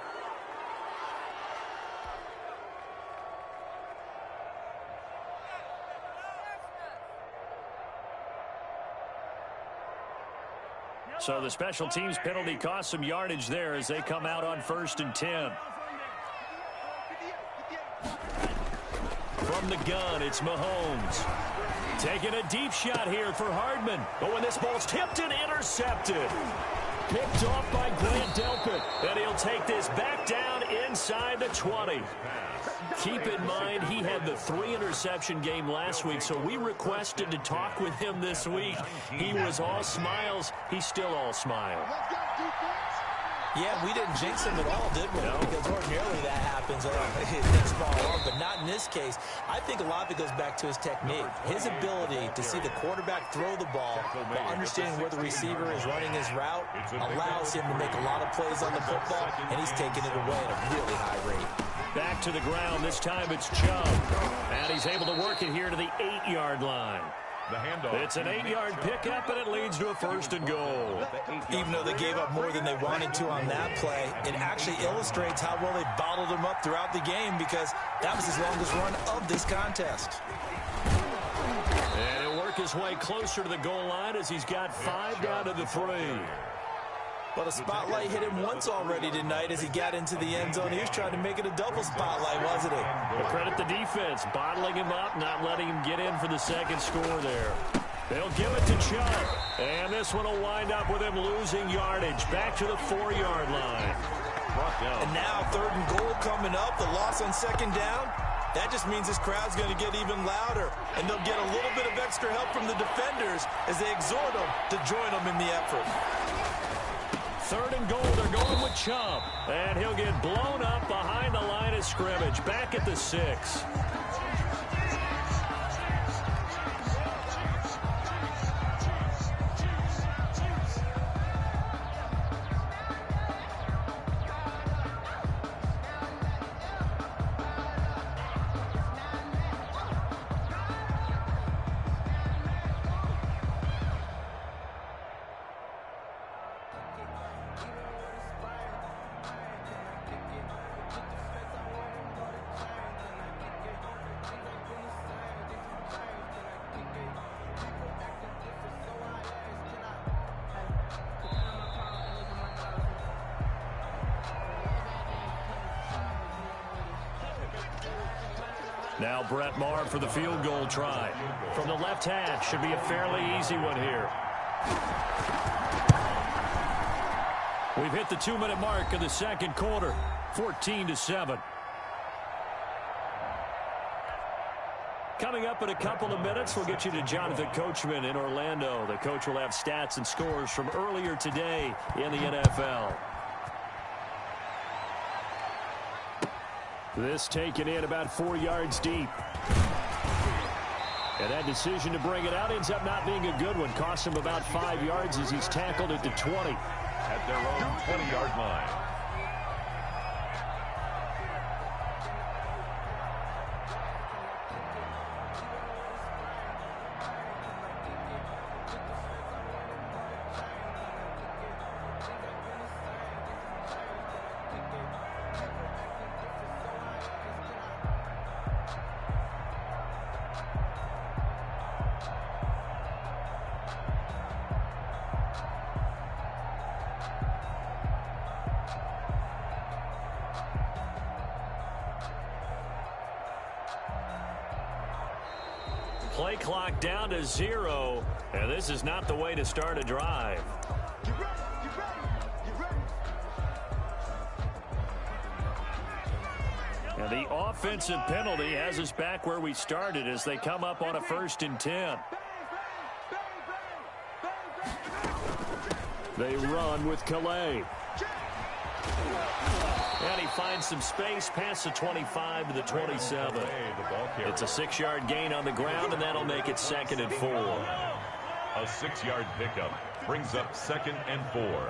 So the special teams penalty cost some yardage there as they come out on 1st and 10. From the gun, it's Mahomes. Taking a deep shot here for Hardman. But when this ball's tipped and intercepted. Picked off by Grant Delpit. And he'll take this back down inside the 20. Keep in mind, he had the 3-interception game last week, so we requested to talk with him this week. He was all smiles. He's still all smile. Yeah, we didn't jinx him at all, did we? No. Because ordinarily that happens. It's small arm, but not in this case. I think a lot of it goes back to his technique. His ability to see the quarterback throw the ball while understanding where the receiver is running his route allows him to make a lot of plays on the football, and he's taking it away at a really high rate. Back to the ground. This time it's Chubb. And he's able to work it here to the 8-yard line. The handoff. It's an 8-yard pickup, and it leads to a 1st and goal. Even though they gave up more than they wanted to on that play, it actually illustrates how well they bottled him up throughout the game because that was his longest run of this contest. And he'll work his way closer to the goal line as he's got 5 down to the 3. Well, the spotlight hit him once already tonight as he got into the end zone. He was trying to make it a double spotlight, wasn't he? But credit the defense, bottling him up, not letting him get in for the second score there. They'll give it to Chubb. And this one will wind up with him losing yardage. Back to the 4-yard line. And now 3rd and goal coming up. The loss on 2nd down. That just means this crowd's going to get even louder. And they'll get a little bit of extra help from the defenders as they exhort them to join them in the effort. 3rd and goal, they're going with Chubb. And he'll get blown up behind the line of scrimmage. Back at the 6. Now Brett Maher for the field goal try. From the left hash, should be a fairly easy one here. We've hit the 2-minute mark of the second quarter, 14-7. Coming up in a couple of minutes, we'll get you to Jonathan Coachman in Orlando. The coach will have stats and scores from earlier today in the NFL. This taken in about 4 yards deep. And that decision to bring it out ends up not being a good one. Cost him about 5 yards as he's tackled at the 20. At their own 20-yard line. Play clock down to 0, and this is not the way to start a drive. And the offensive penalty has us back where we started as they come up on a 1st and 10. They run with Calais. And he finds some space past the 25 to the 27. It's a 6-yard gain on the ground, and that'll make it 2nd and 4. A 6-yard pickup brings up 2nd and 4.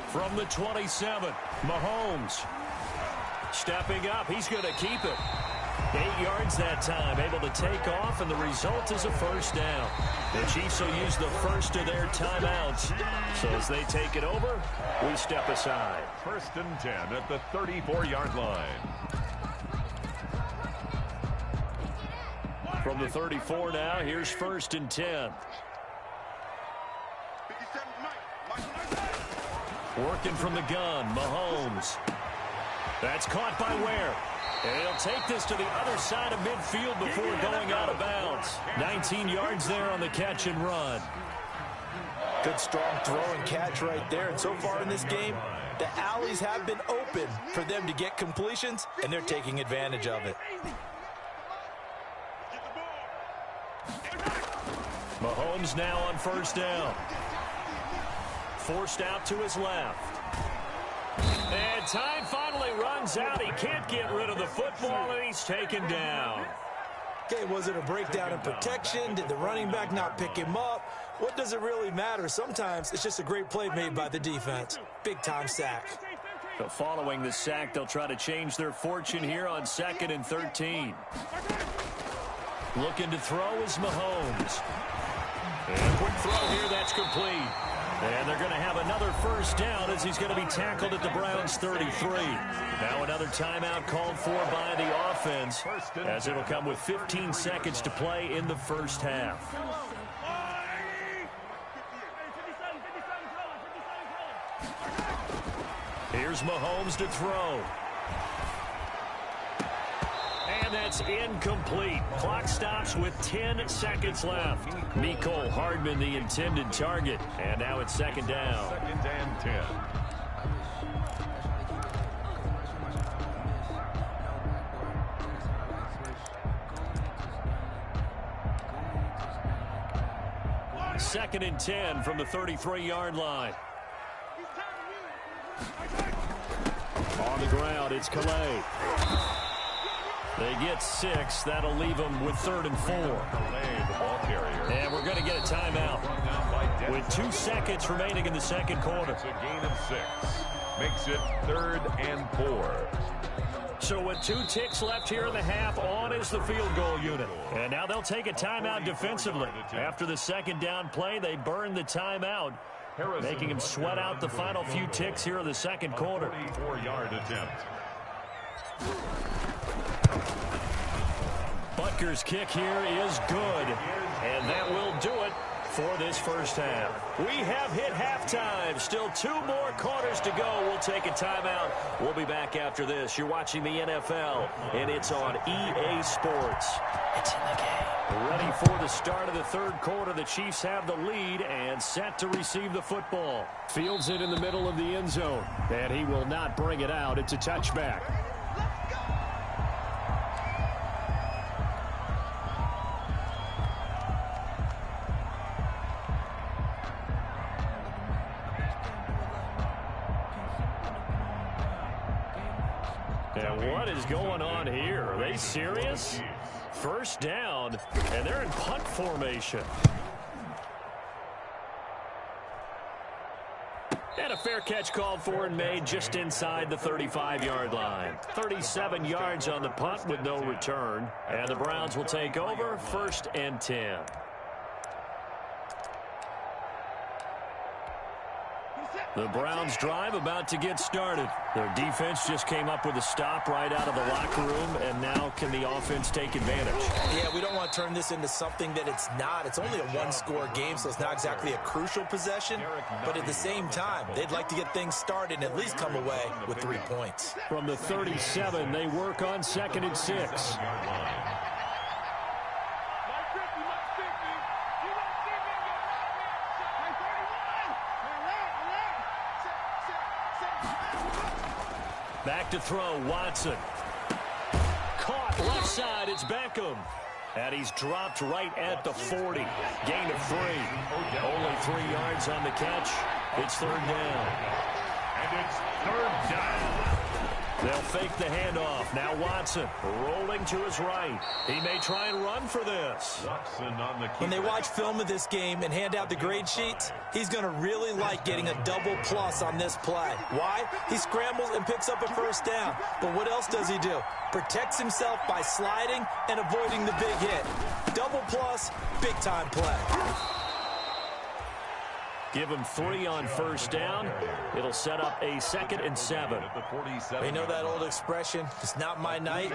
From the 27, Mahomes stepping up. He's going to keep it. 8 yards that time, able to take off, and the result is a 1st down. The Chiefs will use the first of their timeouts. So as they take it over, we step aside. 1st and 10 at the 34-yard line. From the 34 now, here's 1st and 10. Working from the gun, Mahomes. That's caught by Ware. And he'll take this to the other side of midfield before going out of bounds. 19 yards there on the catch and run. Good strong throw and catch right there. And so far in this game, the alleys have been open for them to get completions, and they're taking advantage of it. Mahomes now on 1st down. Forced out to his left. And time finally runs out. He can't get rid of the football, and he's taken down. Okay, was it a breakdown in protection? Did the running back not pick him up? What does it really matter? Sometimes it's just a great play made by the defense. Big-time sack. So following the sack, they'll try to change their fortune here on 2nd and 13. Looking to throw is Mahomes. And quick throw here, that's complete. And they're going to have another first down as he's going to be tackled at the Browns' 33. Now another timeout called for by the offense as it'll come with 15 seconds to play in the first half. Here's Mahomes to throw. And that's incomplete. Clock stops with 10 seconds left. Mecole Hardman, the intended target. And now it's 2nd down. 2nd and 10. Second and 10 from the 33-yard line. On the ground, it's Calais. They get 6. That'll leave them with 3rd and 4. And we're going to get a timeout with 2 seconds remaining in the second quarter. It's a gain of 6. Makes it 3rd and 4. So with 2 ticks left here in the half, on is the field goal unit. And now they'll take a timeout defensively. After the 2nd down play, they burn the timeout, making him sweat out the final few ticks here in the second quarter. 44-yard attempt. Butker's kick here is good, and that will do it for this first half. We have hit halftime. Still 2 more quarters to go. We'll take a timeout. We'll be back after this. You're watching the NFL, and it's on EA Sports. It's in the game. Ready for the start of the third quarter. The Chiefs have the lead and set to receive the football. Fields it in the middle of the end zone, and he will not bring it out. It's a touchback. And what is going on here? Are they serious? First down, and they're in punt formation. And a fair catch called for and made just inside the 35-yard line. 37 yards on the punt with no return. And the Browns will take over, 1st and 10. The Browns drive about to get started. Their defense just came up with a stop right out of the locker room, and now can the offense take advantage? Yeah, we don't want to turn this into something that it's not. It's only a one-score game, so it's not exactly a crucial possession. But at the same time, they'd like to get things started and at least come away with 3 points. From the 37, they work on 2nd and 6. Back to throw, Watson. Caught left side, it's Beckham. And he's dropped right at the 40. Gain of 3. Only 3 yards on the catch. It's 3rd down. And it's 3rd down. They'll fake the handoff. Now Watson rolling to his right. He may try and run for this. Watson on the keeper. When they watch film of this game and hand out the grade sheets, he's going to really like getting a double plus on this play. Why? He scrambles and picks up a first down. But what else does he do? Protects himself by sliding and avoiding the big hit. Double plus, big time play. Give him 3 on first down. It'll set up a 2nd and 7. We know that old expression, it's not my night.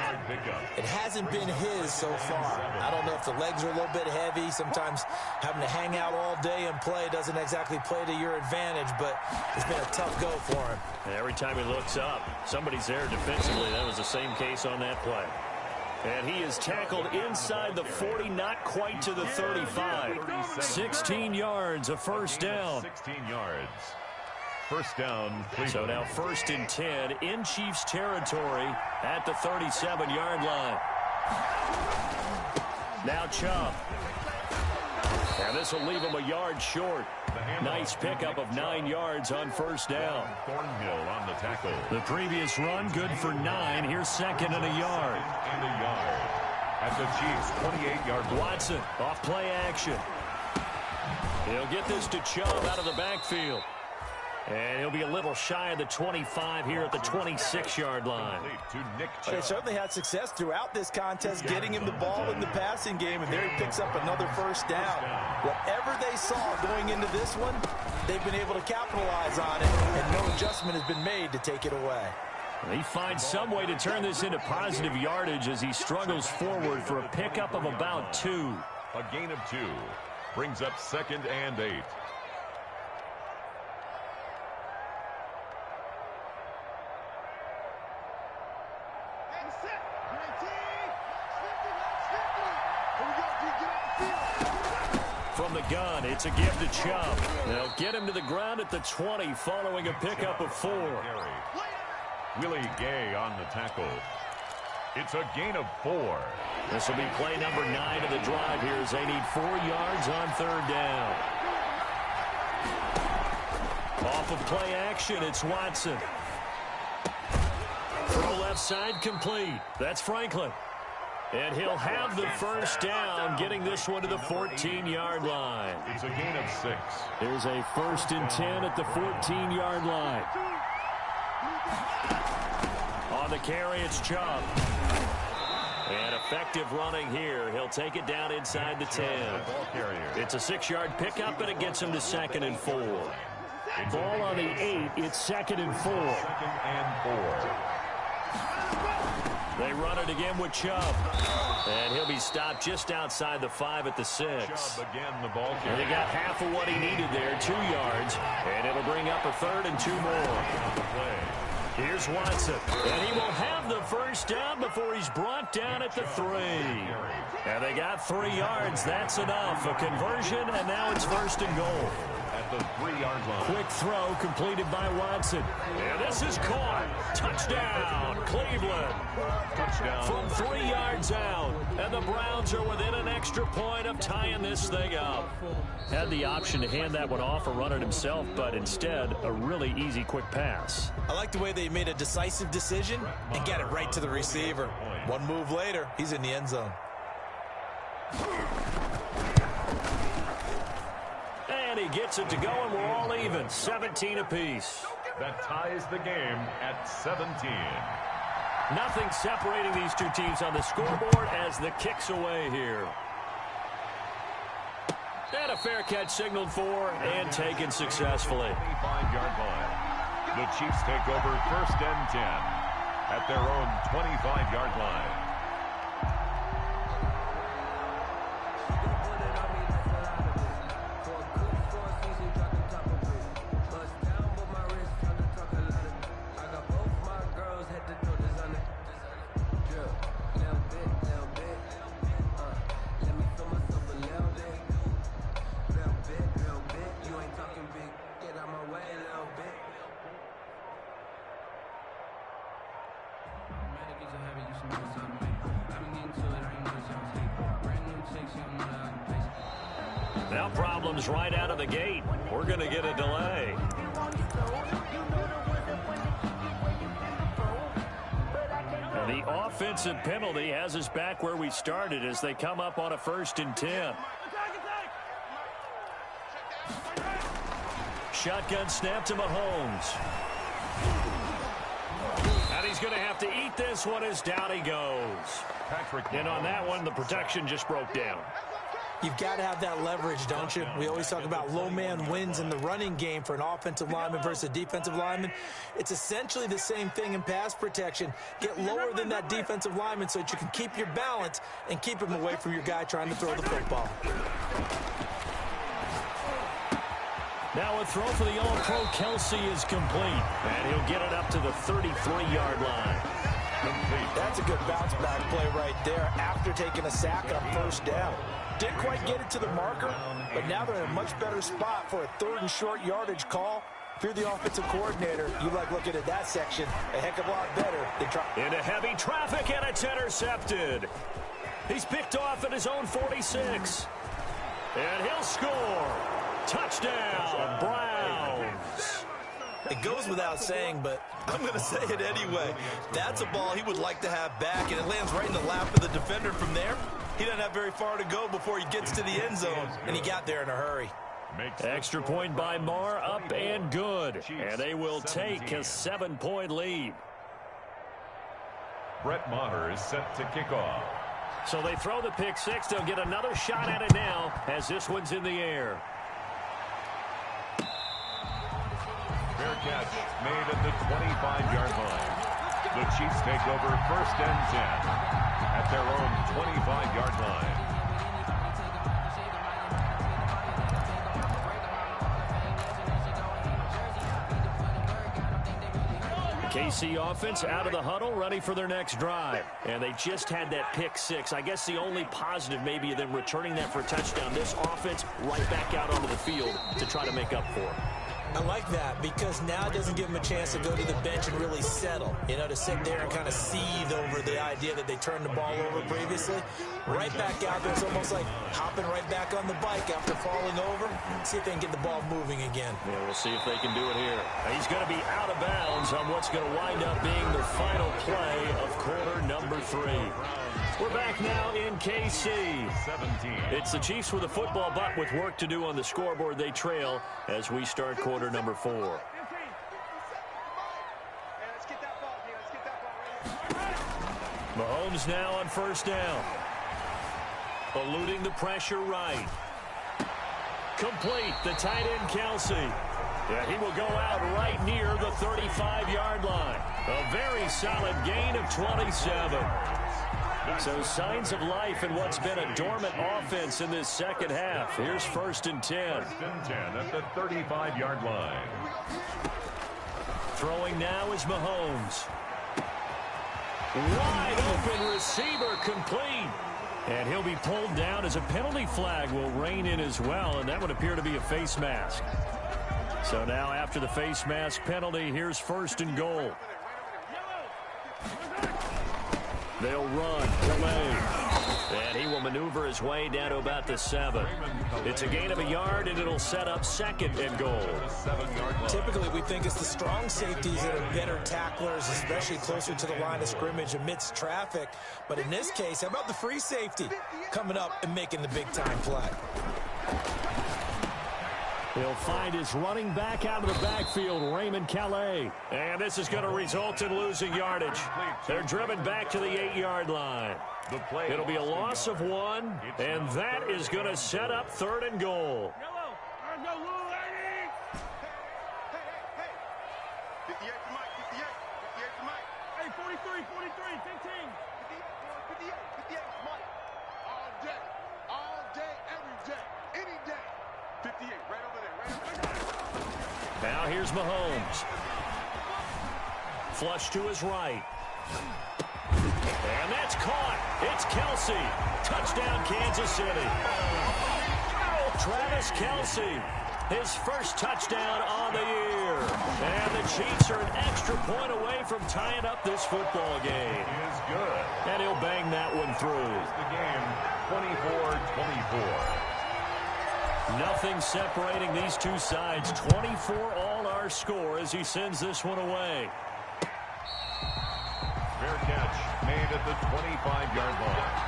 It hasn't been his so far. I don't know if the legs are a little bit heavy. Sometimes having to hang out all day and play doesn't exactly play to your advantage, but it's been a tough go for him. And every time he looks up, somebody's there defensively. That was the same case on that play. And he is tackled inside the 40, not quite to the 35. 16 yards, a first down. 16 yards. First down, Cleveland. So now 1st and 10 in Chiefs territory at the 37-yard line. Now Chubb. And this will leave him a yard short. Nice pickup of 9 yards on first down. Thornhill on the tackle. The previous run good for 9. Here's 2nd and a yard. And a yard. At the Chiefs' 28-yard line. Watson off play action. He'll get this to Chubb out of the backfield. And he'll be a little shy of the 25 here at the 26-yard line. To Nick They Chubb. certainly had success throughout this contest, getting him the ball in the passing game, and there he picks up another first down. Whatever they saw going into this one, they've been able to capitalize on it, and no adjustment has been made to take it away. He finds some way to turn this into positive yardage as he struggles forward for a pickup of about 2. A gain of 2 brings up 2nd and 8. From the gun, it's a give to Chubb. They'll get him to the ground at the 20 following a pickup of 4. Willie Gay on the tackle. It's a gain of 4. This will be play number 9 of the drive here as they need 4 yards on 3rd down. Off of play action, it's Watson. Throw left side complete. That's Franklin. And he'll have the first down, getting this one to the 14-yard line. It's a gain of 6. There's a 1st and 10 at the 14-yard line. On the carry, it's Chubb. And effective running here. He'll take it down inside the 10. It's a 6-yard pickup, and it gets him to 2nd and 4. Ball on the 8. It's 2nd and 4. 2nd and 4. They run it again with Chubb. And he'll be stopped just outside the 5 at the 6. Chubb again, the ball And he got half of what he needed there, 2 yards. And it'll bring up a 3rd and 2 more. Here's Watson. And he will have the first down before he's brought down at the 3. And they got 3 yards. That's enough. A conversion, and now it's 1st and goal. At the 3-yard line. Quick throw completed by Watson. And this is caught. Touchdown, Cleveland. Touchdown. From 3 yards out. And the Browns are within an extra point of tying this thing up. Had the option to hand that one off or run it himself, but instead, a really easy quick pass. I like the way they made a decisive decision and got it right to the receiver. One move later, he's in the end zone. And he gets it to go, and we're all even. 17 apiece. That ties the game at 17. Nothing separating these two teams on the scoreboard as the kick's away here. And a fair catch signaled for and taken successfully. 25-yard line. The Chiefs take over 1st and 10 at their own 25-yard line. Now problems right out of the gate. We're going to get a delay. And the offensive penalty has us back where we started as they come up on a 1st and 10. Shotgun snap to Mahomes. And he's going to have to eat this one as down he goes. And on that one, the protection just broke down. You've got to have that leverage, don't you? We always talk about low man wins in the running game for an offensive lineman versus a defensive lineman. It's essentially the same thing in pass protection. Get lower than that defensive lineman so that you can keep your balance and keep him away from your guy trying to throw the football. Now a throw for the All-Pro Kelsey is complete. And he'll get it up to the 33-yard line. That's a good bounce back play right there after taking a sack on 1st down. Didn't quite get it to the marker, but now they're in a much better spot for a 3rd and short yardage call. If you're the offensive coordinator, you like looking at that section a heck of a lot better than trying. Into heavy traffic, and it's intercepted. He's picked off at his own 46. And he'll score. Touchdown, Browns. It goes without saying, but I'm going to say it anyway. That's a ball he would like to have back, and it lands right in the lap of the defender from there. He doesn't have very far to go before he gets to the end zone, and he got there in a hurry. makes the Extra score point by Browns Marr, up 24, and good. Chiefs And they will 17. take a 7-point lead. Brett Maher is set to kick off. So they throw the pick six. They'll get another shot at it now as this one's in the air. Fair catch made at the 25-yard line. The Chiefs take over 1st and 10 at their own 25-yard line. KC offense out of the huddle, ready for their next drive. And they just had that pick six. I guess the only positive maybe of them returning that for a touchdown. This offense right back out onto the field to try to make up for it. I like that because now it doesn't give them a chance to go to the bench and really settle. You know, to sit there and kind of seethe over the idea that they turned the ball over previously. Right back out there. It's almost like hopping right back on the bike after falling over. See if they can get the ball moving again. Yeah, we'll see if they can do it here. He's going to be out of bounds on what's going to wind up being the final play of quarter number 3. We're back now in KC. 17. It's the Chiefs with a football, but with work to do on the scoreboard, they trail as we start quarter number 4. Mahomes now on 1st down. Eluding the pressure right. Complete, the tight end Kelsey. Yeah, he will go out right near the 35-yard line. A very solid gain of 27. So signs of life in what's been a dormant offense in this second half. Here's 1st and 10. 1st and 10 at the 35-yard line. Throwing now is Mahomes. Wide open receiver complete. And he'll be pulled down as a penalty flag will rein in as well, and that would appear to be a face mask. So now after the face mask penalty, here's 1st and goal. They'll run. Calais. And he will maneuver his way down to about the 7. It's a gain of a yard, and it'll set up 2nd and goal. 7-yard line. Typically, we think it's the strong safeties that are better tacklers, especially closer to the line of scrimmage amidst traffic. But in this case, how about the free safety coming up and making the big-time play? He'll find his running back out of the backfield, Raymond Calais. And this is going to result in losing yardage. They're driven back to the 8-yard line. It'll be a loss of 1, and that is going to set up 3rd and goal. Now here's Mahomes. Flush to his right. And that's caught. It's Kelsey. Touchdown, Kansas City. Travis Kelsey, his first touchdown on the year. And the Chiefs are an extra point away from tying up this football game. He is good. And he'll bang that one through. The game, 24-24. Nothing separating these two sides. 24 all our score as he sends this one away. Fair catch made at the 25-yard line.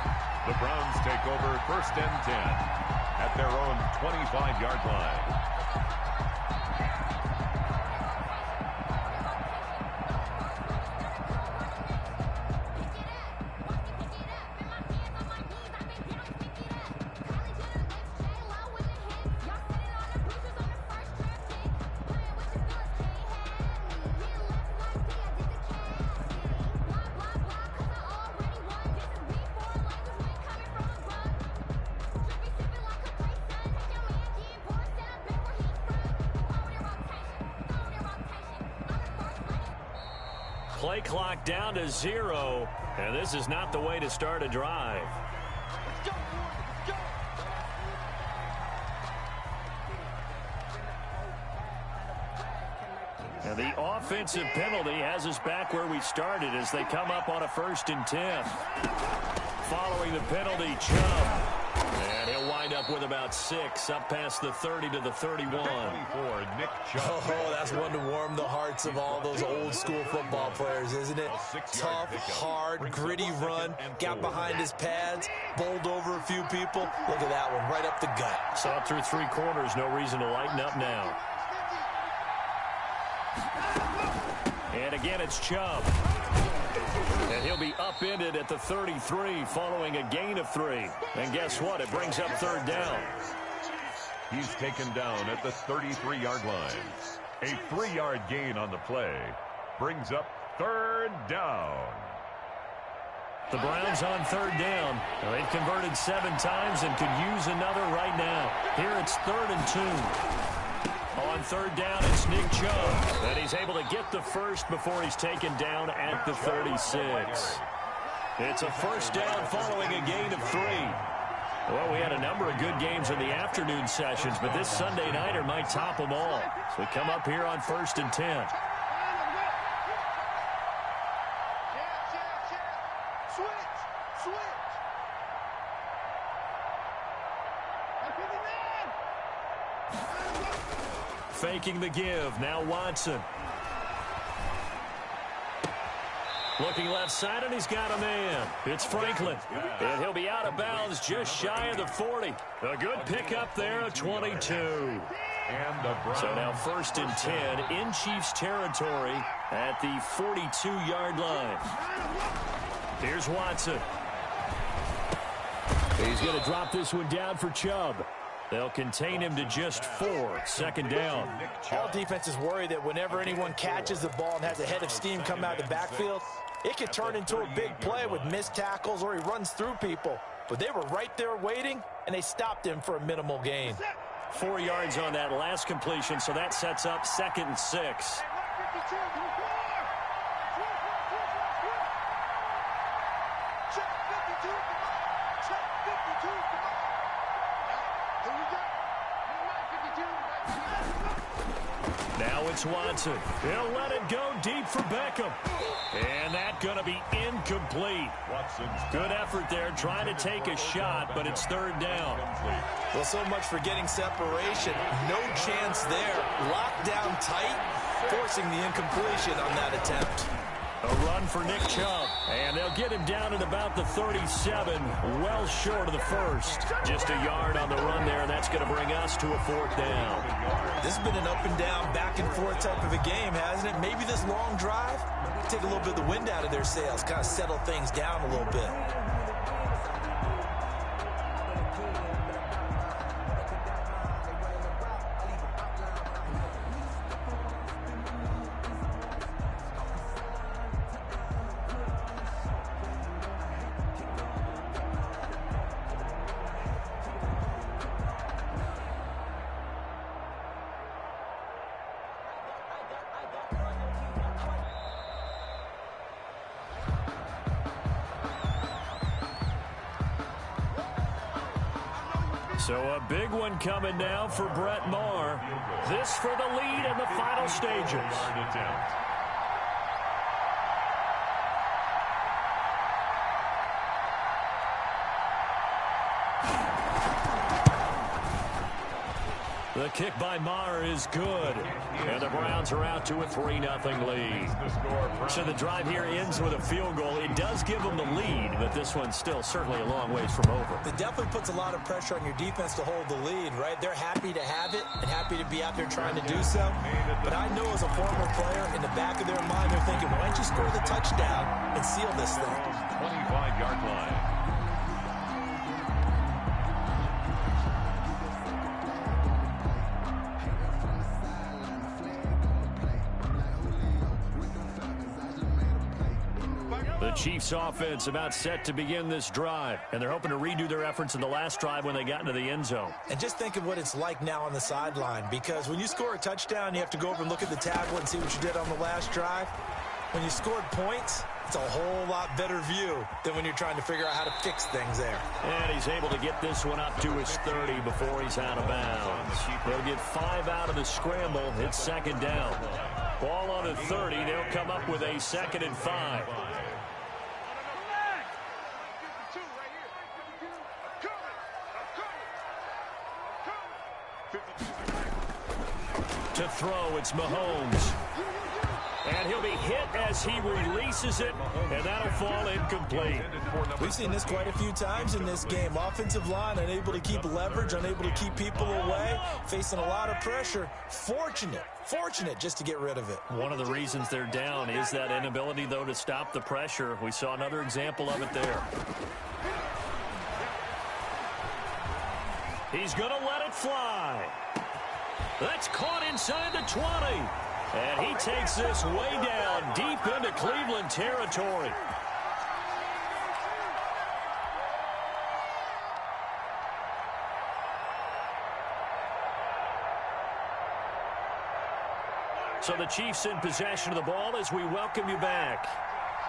The Browns take over 1st and 10 at their own 25-yard line. Play clock down to 0, and this is not the way to start a drive. And the offensive penalty has us back where we started as they come up on a 1st and 10. Following the penalty, Chubb. And he'll wind up with about 6, up past the 30 to the 31. 24, Nick Chubb. Oh, that's one to warm the hearts of all those old-school football players, isn't it? Tough, hard, gritty run, got behind his pads, bowled over a few people. Look at that one, right up the gut. Saw it through 3 quarters, no reason to lighten up now. And again, it's Chubb. And he'll be upended at the 33 following a gain of 3. And guess what? It brings up 3rd down. He's taken down at the 33-yard line. A 3-yard gain on the play brings up 3rd down. The Browns on 3rd down. They've converted 7 times and could use another right now. Here it's 3rd and 2. On 3rd down, it's Nick Chubb. And he's able to get the first before he's taken down at the 36. It's a 1st down following a gain of 3. Well, we had a number of good games in the afternoon sessions, but this Sunday nighter might top them all. So we come up here on 1st and 10. Faking the give. Now Watson. Looking left side, and he's got a man. It's Franklin. And he'll be out of bounds just shy of the 40. A good pickup there, a 22. So now 1st and 10 in Chiefs territory at the 42-yard line. Here's Watson. He's going to drop this one down for Chubb. They'll contain him to just 4. 2nd down. All defenses worry that whenever anyone catches the ball and has a head of steam come out of the backfield, it could turn into a big play with missed tackles or he runs through people. But they were right there waiting, and they stopped him for a minimal gain. 4 yards on that last completion, so that sets up 2nd and 6. Now it's Watson. He'll let it go deep for Beckham. And that's going to be incomplete. Good effort there, trying to take a shot, but it's 3rd down. Well, so much for getting separation. No chance there. Locked down tight, forcing the incompletion on that attempt. A run for Nick Chubb, and they'll get him down at about the 37, well short of the 1st. Just a yard on the run there, and that's going to bring us to a 4th down. This has been an up and down, back and forth type of a game, hasn't it? Maybe this long drive, take a little bit of the wind out of their sails, kind of settle things down a little bit. So a big one coming now for Brett Maher. This for the lead in the final stages. The kick by Maher is good. And the Browns are out to a 3-0 lead. So the drive here ends with a field goal. It does give them the lead, but this one's still certainly a long ways from over. It definitely puts a lot of pressure on your defense to hold the lead, right? They're happy to have it and happy to be out there trying to do so. But I know as a former player, in the back of their mind, they're thinking, why don't you score the touchdown and seal this thing? 25-yard line. The Chiefs offense about set to begin this drive, and they're hoping to redo their efforts in the last drive when they got into the end zone. And just think of what it's like now on the sideline, because when you score a touchdown, you have to go over and look at the tablet and see what you did on the last drive. When you scored points, it's a whole lot better view than when you're trying to figure out how to fix things there. And he's able to get this one up to his 30 before he's out of bounds. They'll get 5 out of the scramble. It's 2nd down. Ball on the 30. They'll come up with a 2nd and 5. To throw, it's Mahomes. And he'll be hit as he releases it, and that'll fall incomplete. We've seen this quite a few times in this game. Offensive line unable to keep leverage, unable to keep people away, facing a lot of pressure. Fortunate just to get rid of it. One of the reasons they're down is that inability, though, to stop the pressure. We saw another example of it there. He's going to let it fly. That's caught inside the 20. And he takes this way down deep into Cleveland territory. So the Chiefs in possession of the ball as we welcome you back.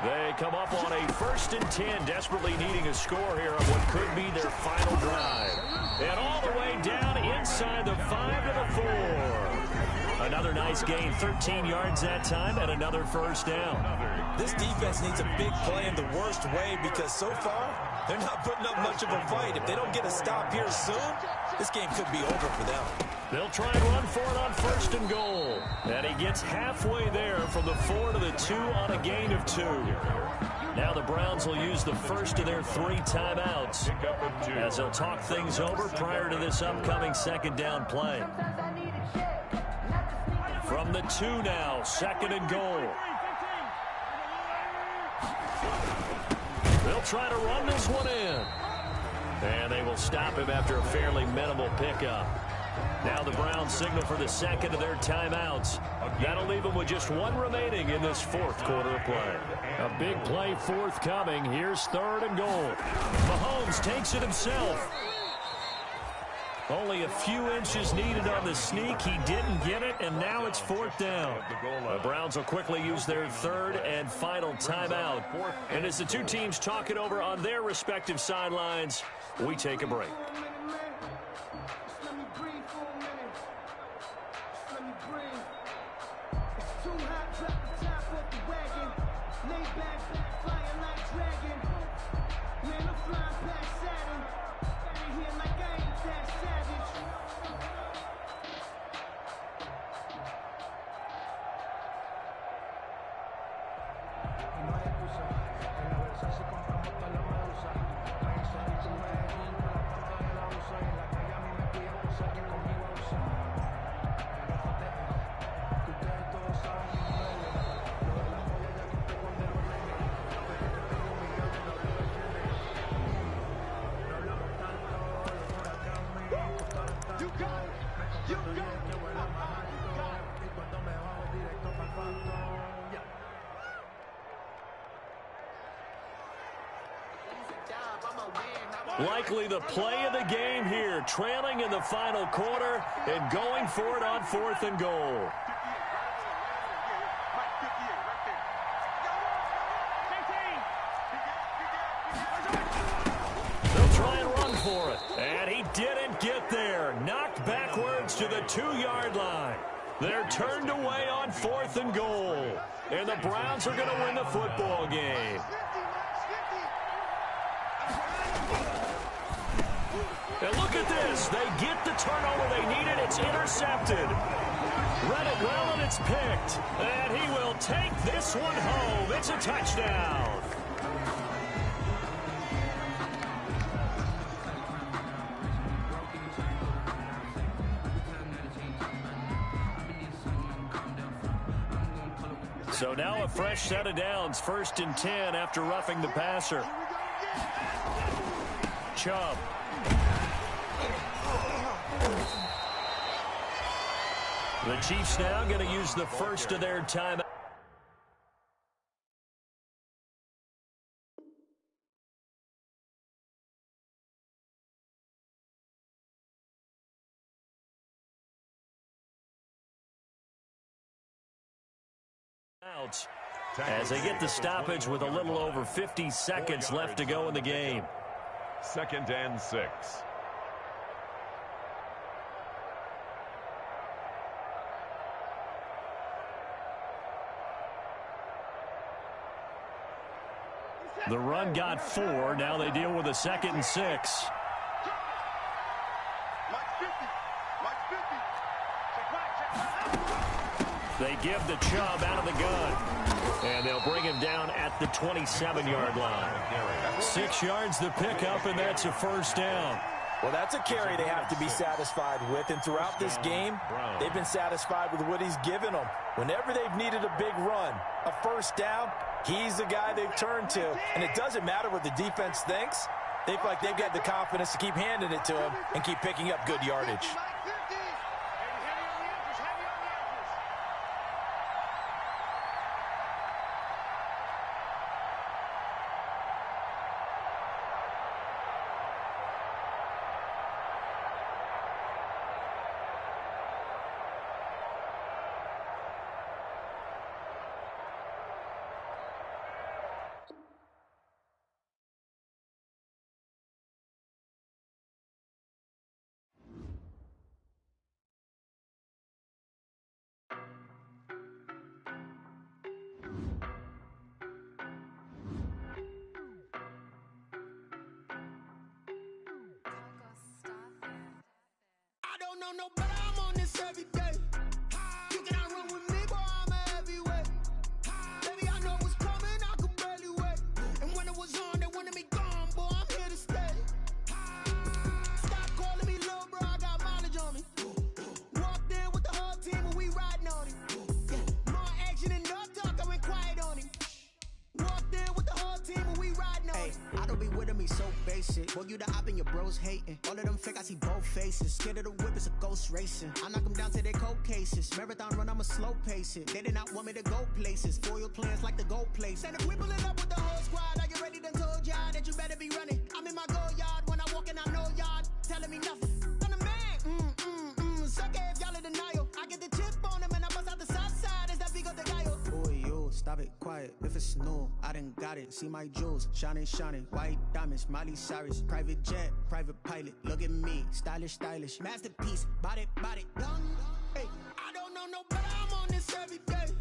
They come up on a 1st and 10, desperately needing a score here on what could be their final drive. And all the way down inside the 5 to the 4. Another nice gain, 13 yards that time, and another first down. This defense needs a big play in the worst way because so far, they're not putting up much of a fight. If they don't get a stop here soon, this game could be over for them. They'll try and run for it on 1st and goal. And he gets halfway there from the 4 to the 2 on a gain of 2. Now the Browns will use the first of their 3 timeouts as they'll talk things over prior to this upcoming 2nd down play. From the 2 now, 2nd and goal. They'll try to run this one in. And they will stop him after a fairly minimal pickup. Now the Browns signal for the 2nd of their timeouts. That'll leave them with just 1 remaining in this 4th quarter of play. A big play forthcoming. Here's 3rd and goal. Mahomes takes it himself. Only a few inches needed on the sneak. He didn't get it, and now it's 4th down. The Browns will quickly use their 3rd and final timeout. And as the two teams talk it over on their respective sidelines, we take a break. Likely the play of the game here, trailing in the final quarter and going for it on 4th and goal. They'll try and run for it, and he didn't get there. Knocked backwards to the 2-yard line. They're turned away on 4th and goal, and the Browns are going to win the football game. And look at this. They get the turnover they needed. It's intercepted. Read it well, and it's picked. And he will take this one home. It's a touchdown. So now a fresh set of downs. 1st and 10 after roughing the passer. Chubb. The Chiefs now going to use the first of their timeout. As they get the stoppage with a little over 50 seconds left to go in the game. 2nd and 6. The run got 4. Now they deal with a 2nd and 6. They give the Chubb out of the gun. And they'll bring him down at the 27-yard line. 6 yards the pickup, and that's a first down. Well, that's a carry they have to be satisfied with, and throughout this game, they've been satisfied with what he's given them. Whenever they've needed a big run, a first down, he's the guy they've turned to. And it doesn't matter what the defense thinks. They feel like they've got the confidence to keep handing it to him and keep picking up good yardage. No, but I'm on this every day. You cannot run with me, boy, I'm a heavyweight. Baby, I know what's coming, I could barely wait. And when it was on, they wanted me gone, boy, I'm here to stay. Stop calling me little bro, I got mileage on me. Walked in with the whole team and we riding on him. More action and no talk, I went quiet on him. Walked in with the whole team and we riding on him. I don't be with him, he's so basic. Boy, you the op and your bros hating. All of them fake, I see both faces. Scared of the whip, it's a ghost racing. I knock them down to their cold cases. Marathon run, I'ma slow pace it. They did not want me to go places. Foil plans like the gold place. And if we pulling up with the whole squad, I get ready done told y'all that you better be running. I'm in my go yard, when I walk in, I know y'all telling me nothing. I'm the man, suck it if y'all in denial. I get the chip on them and I bust out the south side, is that big of the guy? Boy, yo, stop it, quiet. If it's new, I done got it. See my jewels, shining, white diamonds, Miley Cyrus, private jet, private pilot. Look at me, stylish, masterpiece, body, done. Hey, I don't know no better, I'm on this every day.